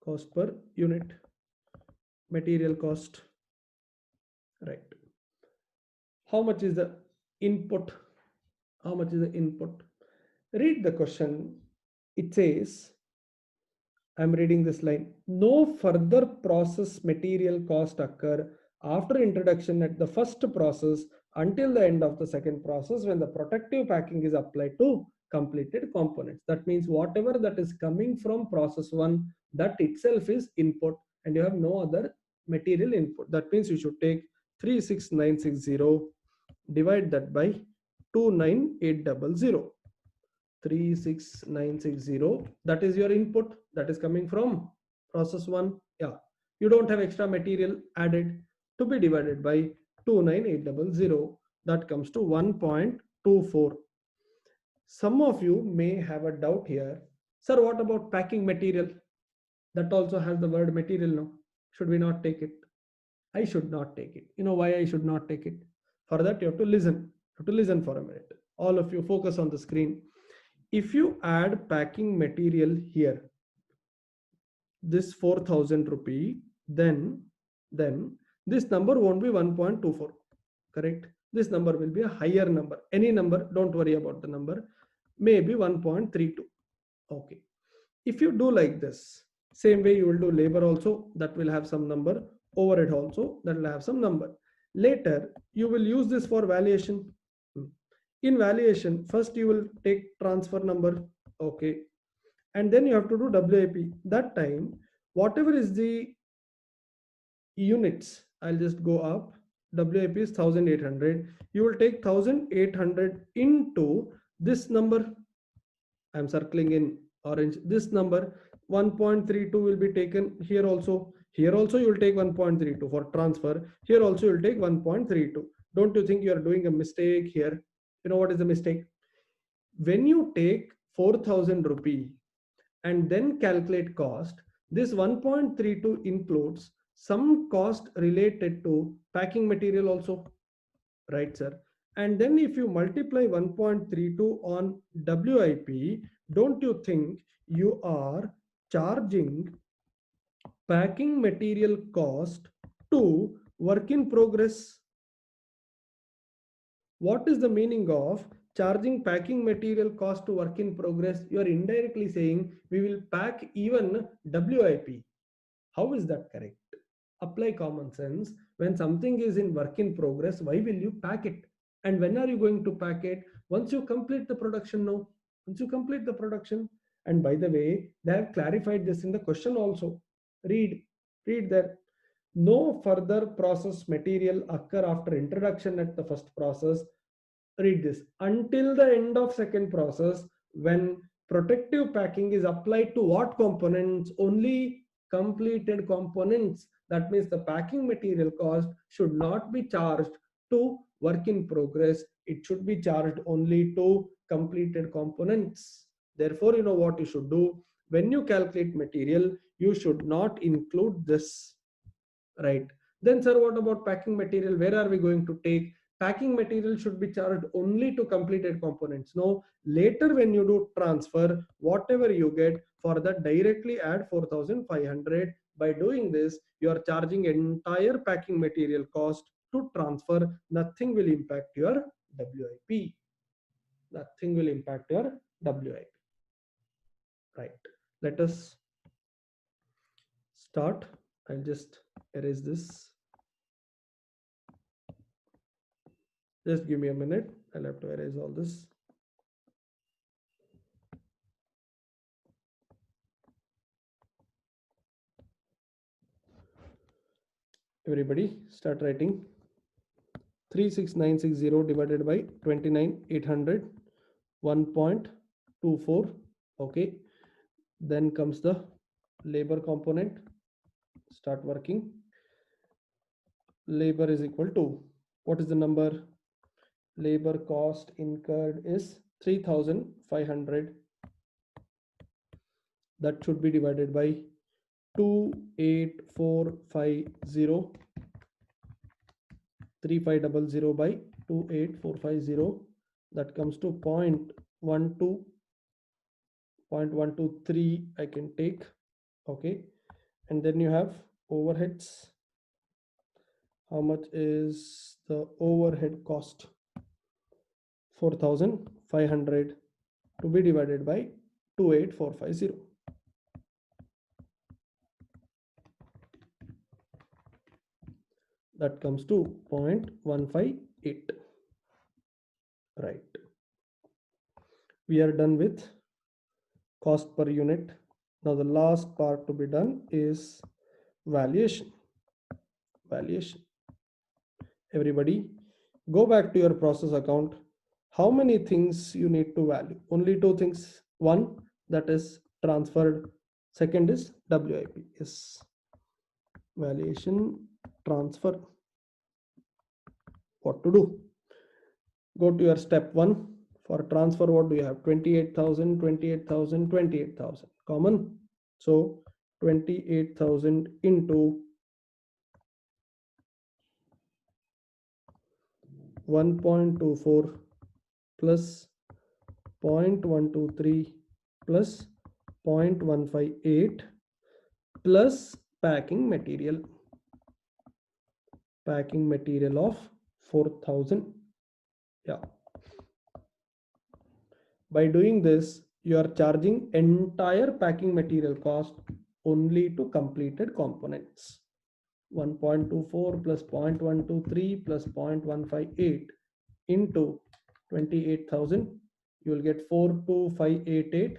Cost per unit. Material cost. Right. How much is the input? How much is the input? Read the question. It says, I'm reading this line. No further process material cost occur after introduction at the first process until the end of the second process when the protective packing is applied to completed components. That means whatever that is coming from process one, that itself is input and you have no other material input. That means you should take 36960, divide that by 29800. 36960, that is your input that is coming from process one. Yeah, you don't have extra material added, to be divided by 29800, that comes to 1.24. Some of you may have a doubt here, sir, what about packing material? That also has the word material. No, should we not take it? I should not take it. You know why I should not take it? For that you have to listen. You have to listen for a minute. All of you focus on the screen. If you add packing material here, this 4,000 rupee, then this number won't be 1.24, correct? This number will be a higher number. Any number, don't worry about the number, maybe 1.32. Okay. If you do like this, same way you will do labor also, that will have some number, overhead also, that will have some number. Later, you will use this for valuation. In valuation, first you will take transfer number, okay, and then you have to do WIP. That time, whatever is the units, I'll just go up. WIP is 1800. You will take 1800 into this number. I'm circling in orange. This number 1.32 will be taken here also. Here also you will take 1.32 for transfer. Here also you will take 1.32. Don't you think you are doing a mistake here? You know what is the mistake? When you take 4,000 rupee and then calculate cost, this 1.32 includes some cost related to packing material also, right, sir? And then if you multiply 1.32 on WIP, don't you think you are charging packing material cost to work in progress? What is the meaning of charging packing material cost to work in progress? You are indirectly saying we will pack even WIP. How is that correct? Apply common sense. When something is in work in progress, why will you pack it? And when are you going to pack it? Once you complete the production. No, once you complete the production. And by the way, they have clarified this in the question also. Read that. No further process material occur after introduction at the first process. Read this. Until the end of second process, when protective packing is applied to what components? Only completed components. That means the packing material cost should not be charged to work in progress. It should be charged only to completed components. Therefore, you know what you should do. When you calculate material, you should not include this, right? Then, sir, what about packing material? Where are we going to take? Packing material should be charged only to completed components. No, later when you do transfer, whatever you get for that, directly add 4,500. By doing this, you are charging entire packing material cost to transfer. Nothing will impact your WIP. Nothing will impact your WIP. Right. Let us start. I'll just erase this. Just give me a minute. I'll have to erase all this. Everybody start writing. 36960 divided by 29,800, 1.24. Okay, then comes the labor component. Start working. Labor is equal to, what is the number? Labor cost incurred is 3,500. That should be divided by 28450. 3500 by 28450. That comes to 0.12, 0.123 I can take. Okay, and then you have overheads. How much is the overhead cost? 4,500 to be divided by 28450. That comes to 0.158. Right. We are done with cost per unit. Now the last part to be done is valuation. Valuation. Everybody, go back to your process account. How many things you need to value? Only two things. One, that is transferred. Second is WIP. Yes. Valuation, transfer. What to do? Go to your step one. For transfer, what do you have? 28,000, 28,000, 28,000. Common. So 28,000 into 1.24 plus 0.123 plus 0.158 plus packing material of 4,000. Yeah, by doing this you are charging entire packing material cost only to completed components. 1.24 plus 0.123 plus 0.158 into 28,000, you will get 42588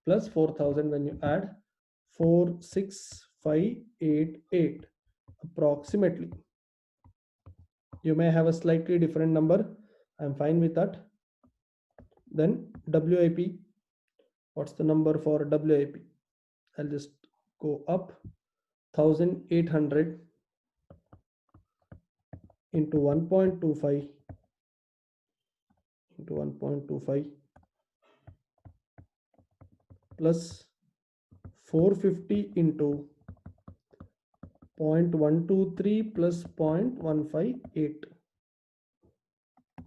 plus 4,000. When you add 46588 approximately, you may have a slightly different number. I'm fine with that. Then WIP, what's the number for WIP? I'll just go up. 1,800 into 1.25 into 1.25 plus 450 into 0.123 plus 0.158.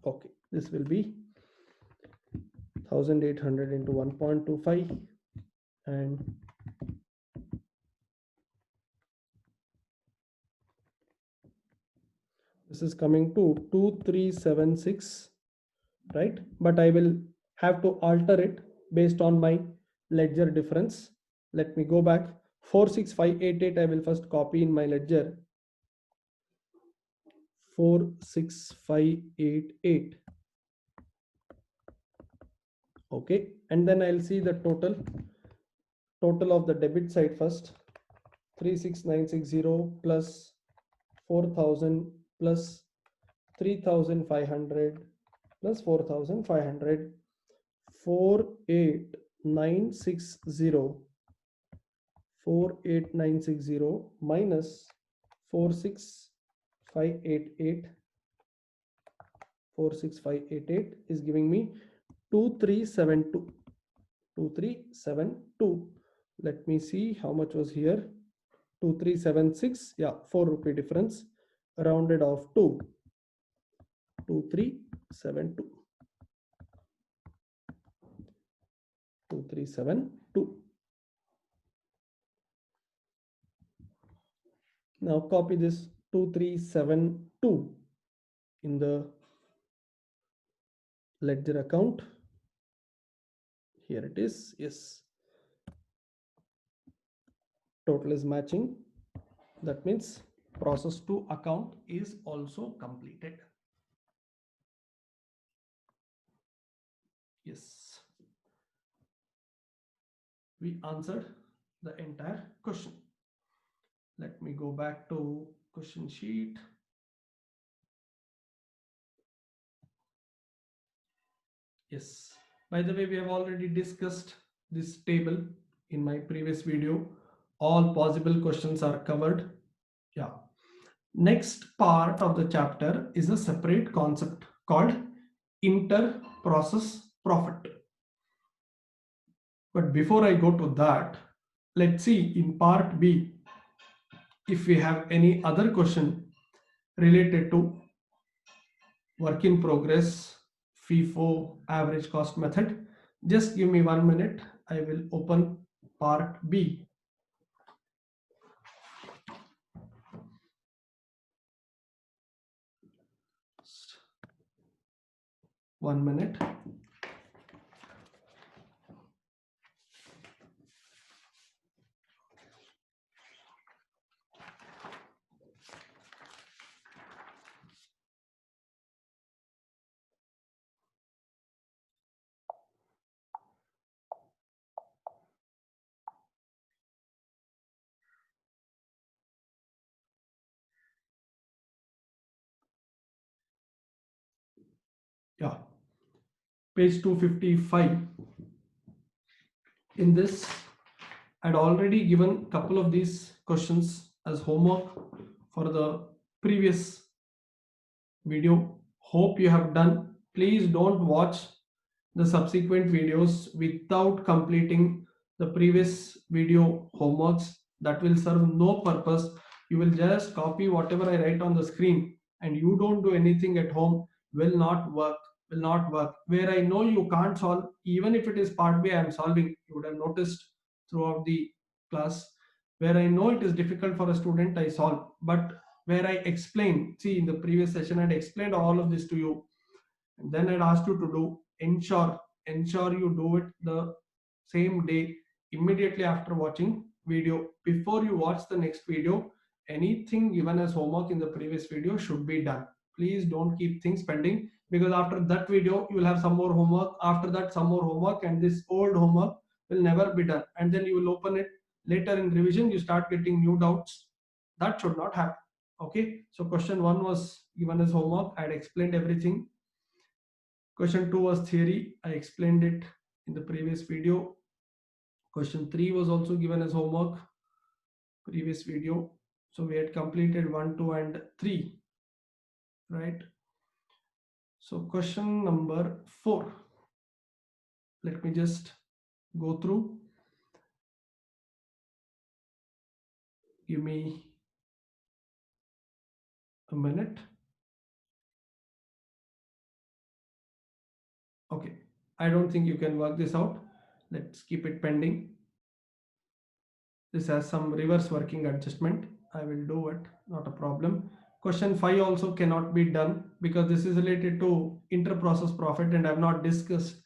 Okay, this will be 1,800 into 1.25 and this is coming to 2376, right? But I will have to alter it based on my ledger difference. Let me go back. 46588 I will first copy in my ledger. 46588. Okay, and then I'll see the total of the debit side first. 36960 plus 4,000 plus 3,500 plus 4,500. 48960 minus 46588 is giving me 2372. Let me see how much was here. 2376. Yeah, 4 rupee difference, rounded off to 2372. 2372. Now copy this 2372 in the ledger account. Here it is. Yes, total is matching. That means process to account is also completed. Yes, we answered the entire question. Let me go back to question sheet. Yes. By the way, we have already discussed this table in my previous video. All possible questions are covered. Yeah. Next part of the chapter is a separate concept called inter-process profit. But before I go to that, let's see in part B if we have any other question related to work in progress, FIFO, average cost method. Just give me 1 minute. I will open part B. Just 1 minute. Yeah, page 255. In this, I'd already given a couple of these questions as homework for the previous video. Hope you have done. Please don't watch the subsequent videos without completing the previous video homeworks. That will serve no purpose. You will just copy whatever I write on the screen and you don't do anything at home. Will not work. Where I know you can't solve, even if it is part B, I am solving. You would have noticed throughout the class. Where I know it is difficult for a student, I solve. But where I explain, see, in the previous session, I explained all of this to you. And then I'd asked you to do, ensure you do it the same day, immediately after watching video. Before you watch the next video, anything given as homework in the previous video should be done. Please don't keep things pending, because after that video you will have some more homework, after that some more homework, and this old homework will never be done, and then you will open it later in revision, you start getting new doubts. That should not happen. Okay, so question 1 was given as homework. I had explained everything. Question 2 was theory. I explained it in the previous video. Question 3 was also given as homework, previous video. So we had completed 1, 2, and 3, right? So question number 4. Let me just go through. Give me a minute. Okay, I don't think you can work this out. Let's keep it pending. This has some reverse working adjustment. I will do it, not a problem. Question 5 also cannot be done because this is related to inter-process profit and I have not discussed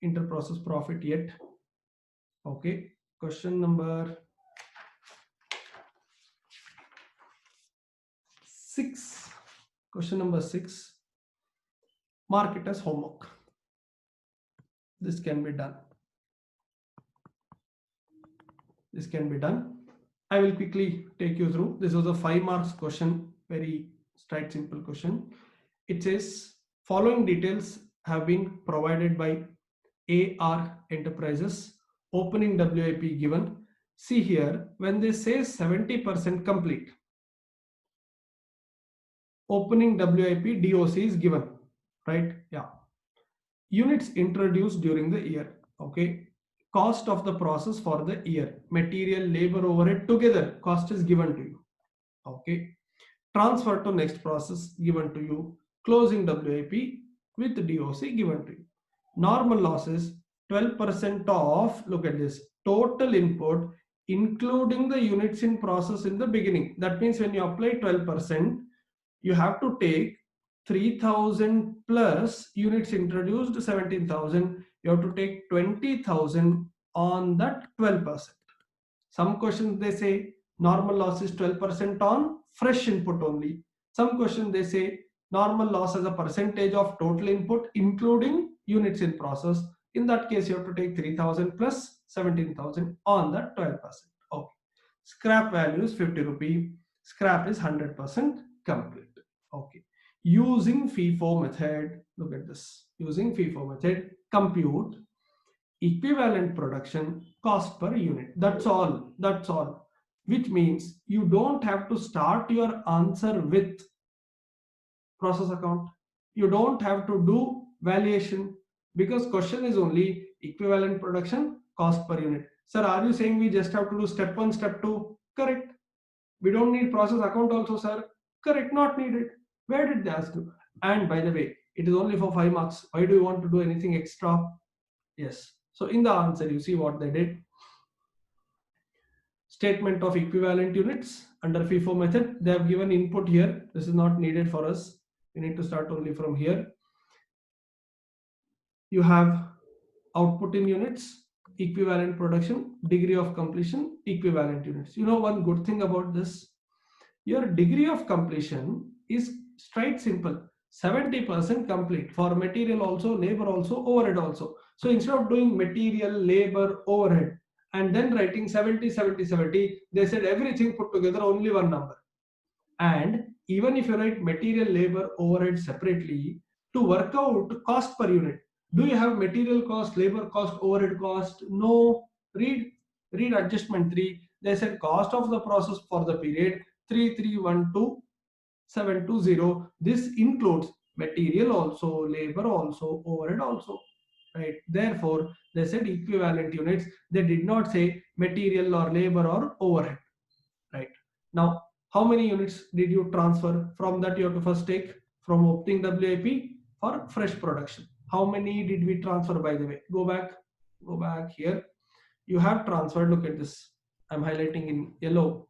inter-process profit yet. Okay, question number 6. Question number 6. Mark it as homework. This can be done. This can be done. I will quickly take you through. This was a 5 marks question, very straight, simple question. It says, following details have been provided by AR Enterprises. Opening WIP given. See here, when they say 70% complete, opening WIP DOC is given, right? Yeah. Units introduced during the year. Okay. Cost of the process for the year. Material, labor, overhead together. Cost is given to you. Okay. Transfer to next process given to you. Closing WIP with DOC given to you. Normal losses 12% off. Look at this. Total input including the units in process in the beginning. That means when you apply 12%, you have to take 3000 plus units introduced 17,000. You have to take 20,000 on that 12%. Some questions they say normal loss is 12% on fresh input only. Some questions they say normal loss as a percentage of total input including units in process. In that case, you have to take 3000 plus 17,000 on that 12%. Okay. Scrap value is 50 rupee. Scrap is 100% complete. Okay. Using FIFO method, look at this. using FIFO method, compute equivalent production cost per unit. That's all. That's all. Which means you don't have to start your answer with process account. You don't have to do valuation because question is only equivalent production cost per unit. Sir, are you saying we just have to do step 1, step 2? Correct. We don't need process account also, sir. Correct, not needed. Where did they ask you? And by the way, it is only for 5 marks. Why do you want to do anything extra? Yes. So in the answer, you see what they did. Statement of equivalent units under FIFO method. They have given input here. This is not needed for us. We need to start only from here. You have output in units, equivalent production, degree of completion, equivalent units. You know one good thing about this, your degree of completion is straight simple, 70% complete for material also, labor also, overhead also. So instead of doing material, labor, overhead and then writing 70, 70, 70, they said everything put together only one number. And even if you write material, labor, overhead separately, to work out cost per unit, do you have material cost, labor cost, overhead cost? No. Read adjustment 3. They said cost of the process for the period 3312720. This includes material also, labor also, overhead also. Right. Therefore, they said equivalent units. They did not say material or labor or overhead. Right. Now, how many units did you transfer? From that, you have to first take from opening WIP for fresh production. How many did we transfer, by the way? Go back here. You have transferred, look at this. I'm highlighting in yellow.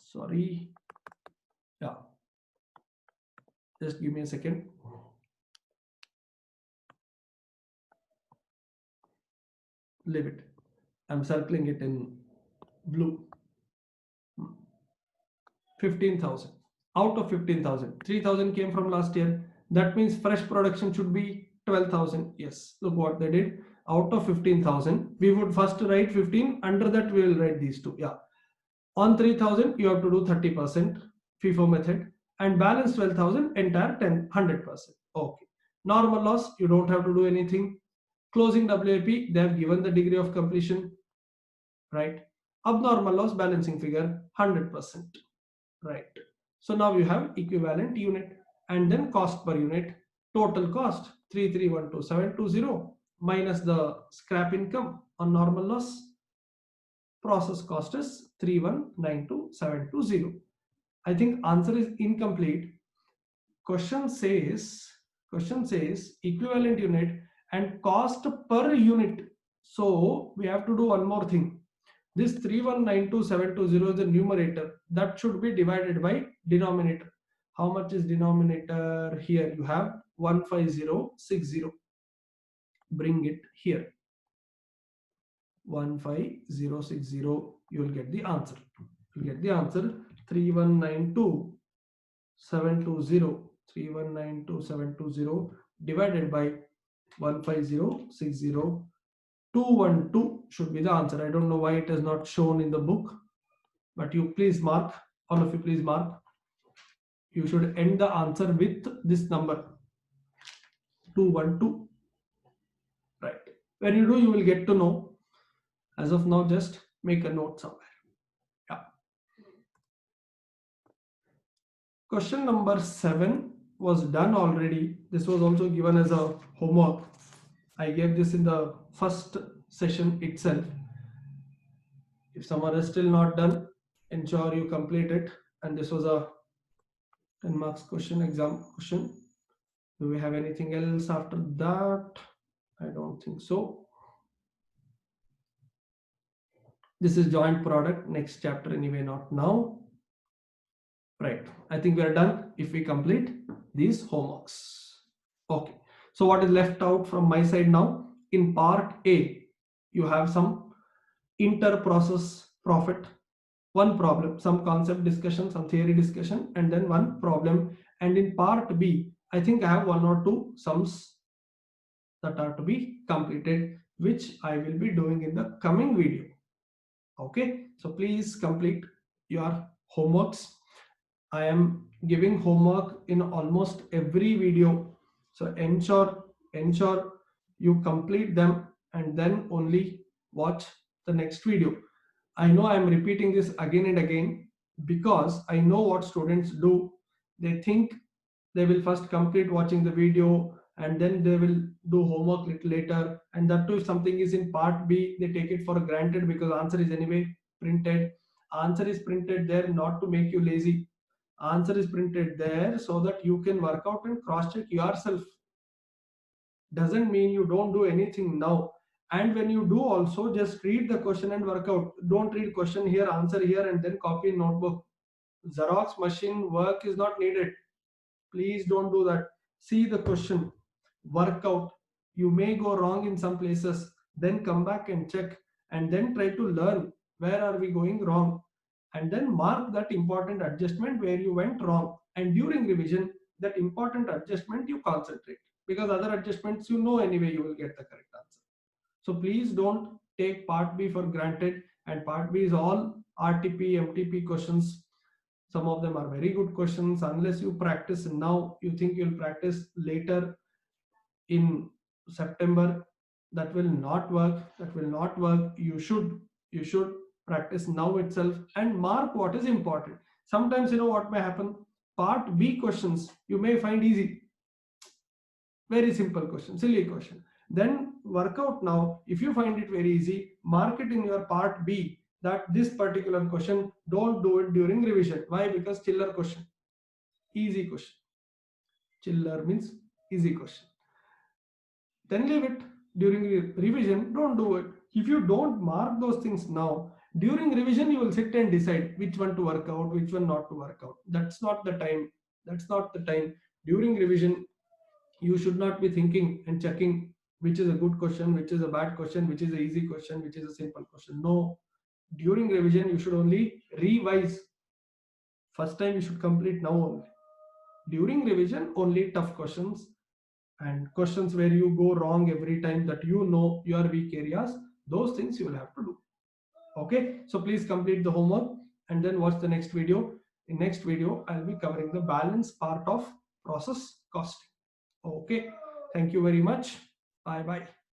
Sorry. Yeah. Just give me a second. Leave it. I'm circling it in blue. 15,000. Out of 15,000, 3,000 came from last year. That means fresh production should be 12,000. Yes, look what they did. Out of 15,000, we would first write 15. Under that, we will write these two. Yeah. On 3,000, you have to do 30% FIFO method and balance 12,000 entire 100%. Okay. Normal loss, you don't have to do anything. Closing WIP, they have given the degree of completion, right? Abnormal loss balancing figure 100%. Right. So now you have equivalent unit and then cost per unit. Total cost 3312720 minus the scrap income on normal loss. Process cost is 3192720. I think answer is incomplete. Question says equivalent unit and cost per unit. So we have to do one more thing. This 3192720 is the numerator. That should be divided by denominator. How much is denominator? Here you have 15060. Bring it here. 15060. You will get the answer. You will get the answer 3192720. 3192720 divided by 15060. 212 should be the answer. I don't know why it is not shown in the book, but you please mark, all of you please mark. You should end the answer with this number 212. Right. When you do, you will get to know. As of now, just make a note somewhere. Yeah. Question number 7 was done already. This was also given as a homework. I gave this in the first session itself. If someone is still not done, ensure you complete it. And this was a 10 marks question, exam question. Do we have anything else after that? I don't think so. This is joint product, next chapter anyway, not now. Right, I think we are done if we complete these homeworks. Okay, so what is left out from my side now? In part A, you have some inter-process profit, one problem, some concept discussion, some theory discussion, and then one problem. And in part B, I think I have 1 or 2 sums that are to be completed, which I will be doing in the coming video. Okay, so please complete your homeworks. I am giving homework in almost every video. So ensure you complete them and then only watch the next video. I know I am repeating this again and again because I know what students do. They think they will first complete watching the video and then they will do homework little later, and that too if something is in part B they take it for granted because answer is anyway printed. Answer is printed there not to make you lazy. Answer is printed there so that you can work out and cross check yourself. Doesn't mean you don't do anything now. And when you do also, just read the question and work out. Don't read question here, answer here, and then copy in notebook. Xerox machine work is not needed. Please don't do that. See the question, work out. You may go wrong in some places, then come back and check, and then try to learn where are we going wrong, and then mark that important adjustment where you went wrong. And during revision, that important adjustment you concentrate, because other adjustments you know anyway you will get the correct answer. So please don't take part B for granted, and part B is all RTP, MTP questions. Some of them are very good questions. Unless you practice now, you think you'll practice later in September. That will not work. That will not work. You should practice now itself and mark what is important. Sometimes you know what may happen. Part B questions you may find easy. Very simple question, silly question. Then work out now. If you find it very easy, mark it in your part B that this particular question, don't do it during revision. Why? Because chiller question, easy question. Chiller means easy question. Then leave it during revision. Don't do it. If you don't mark those things now, during revision you will sit and decide which one to work out, which one not to work out. That's not the time. That's not the time. During revision, you should not be thinking and checking which is a good question, which is a bad question, which is a easy question, which is a simple question. No, during revision you should only revise. First time you should complete now only. During revision only tough questions and questions where you go wrong every time, that you know your weak areas, those things you will have to do. Okay, so please complete the homework and then watch the next video. In next video I'll be covering the balance part of process costing. Okay, thank you very much. Bye bye.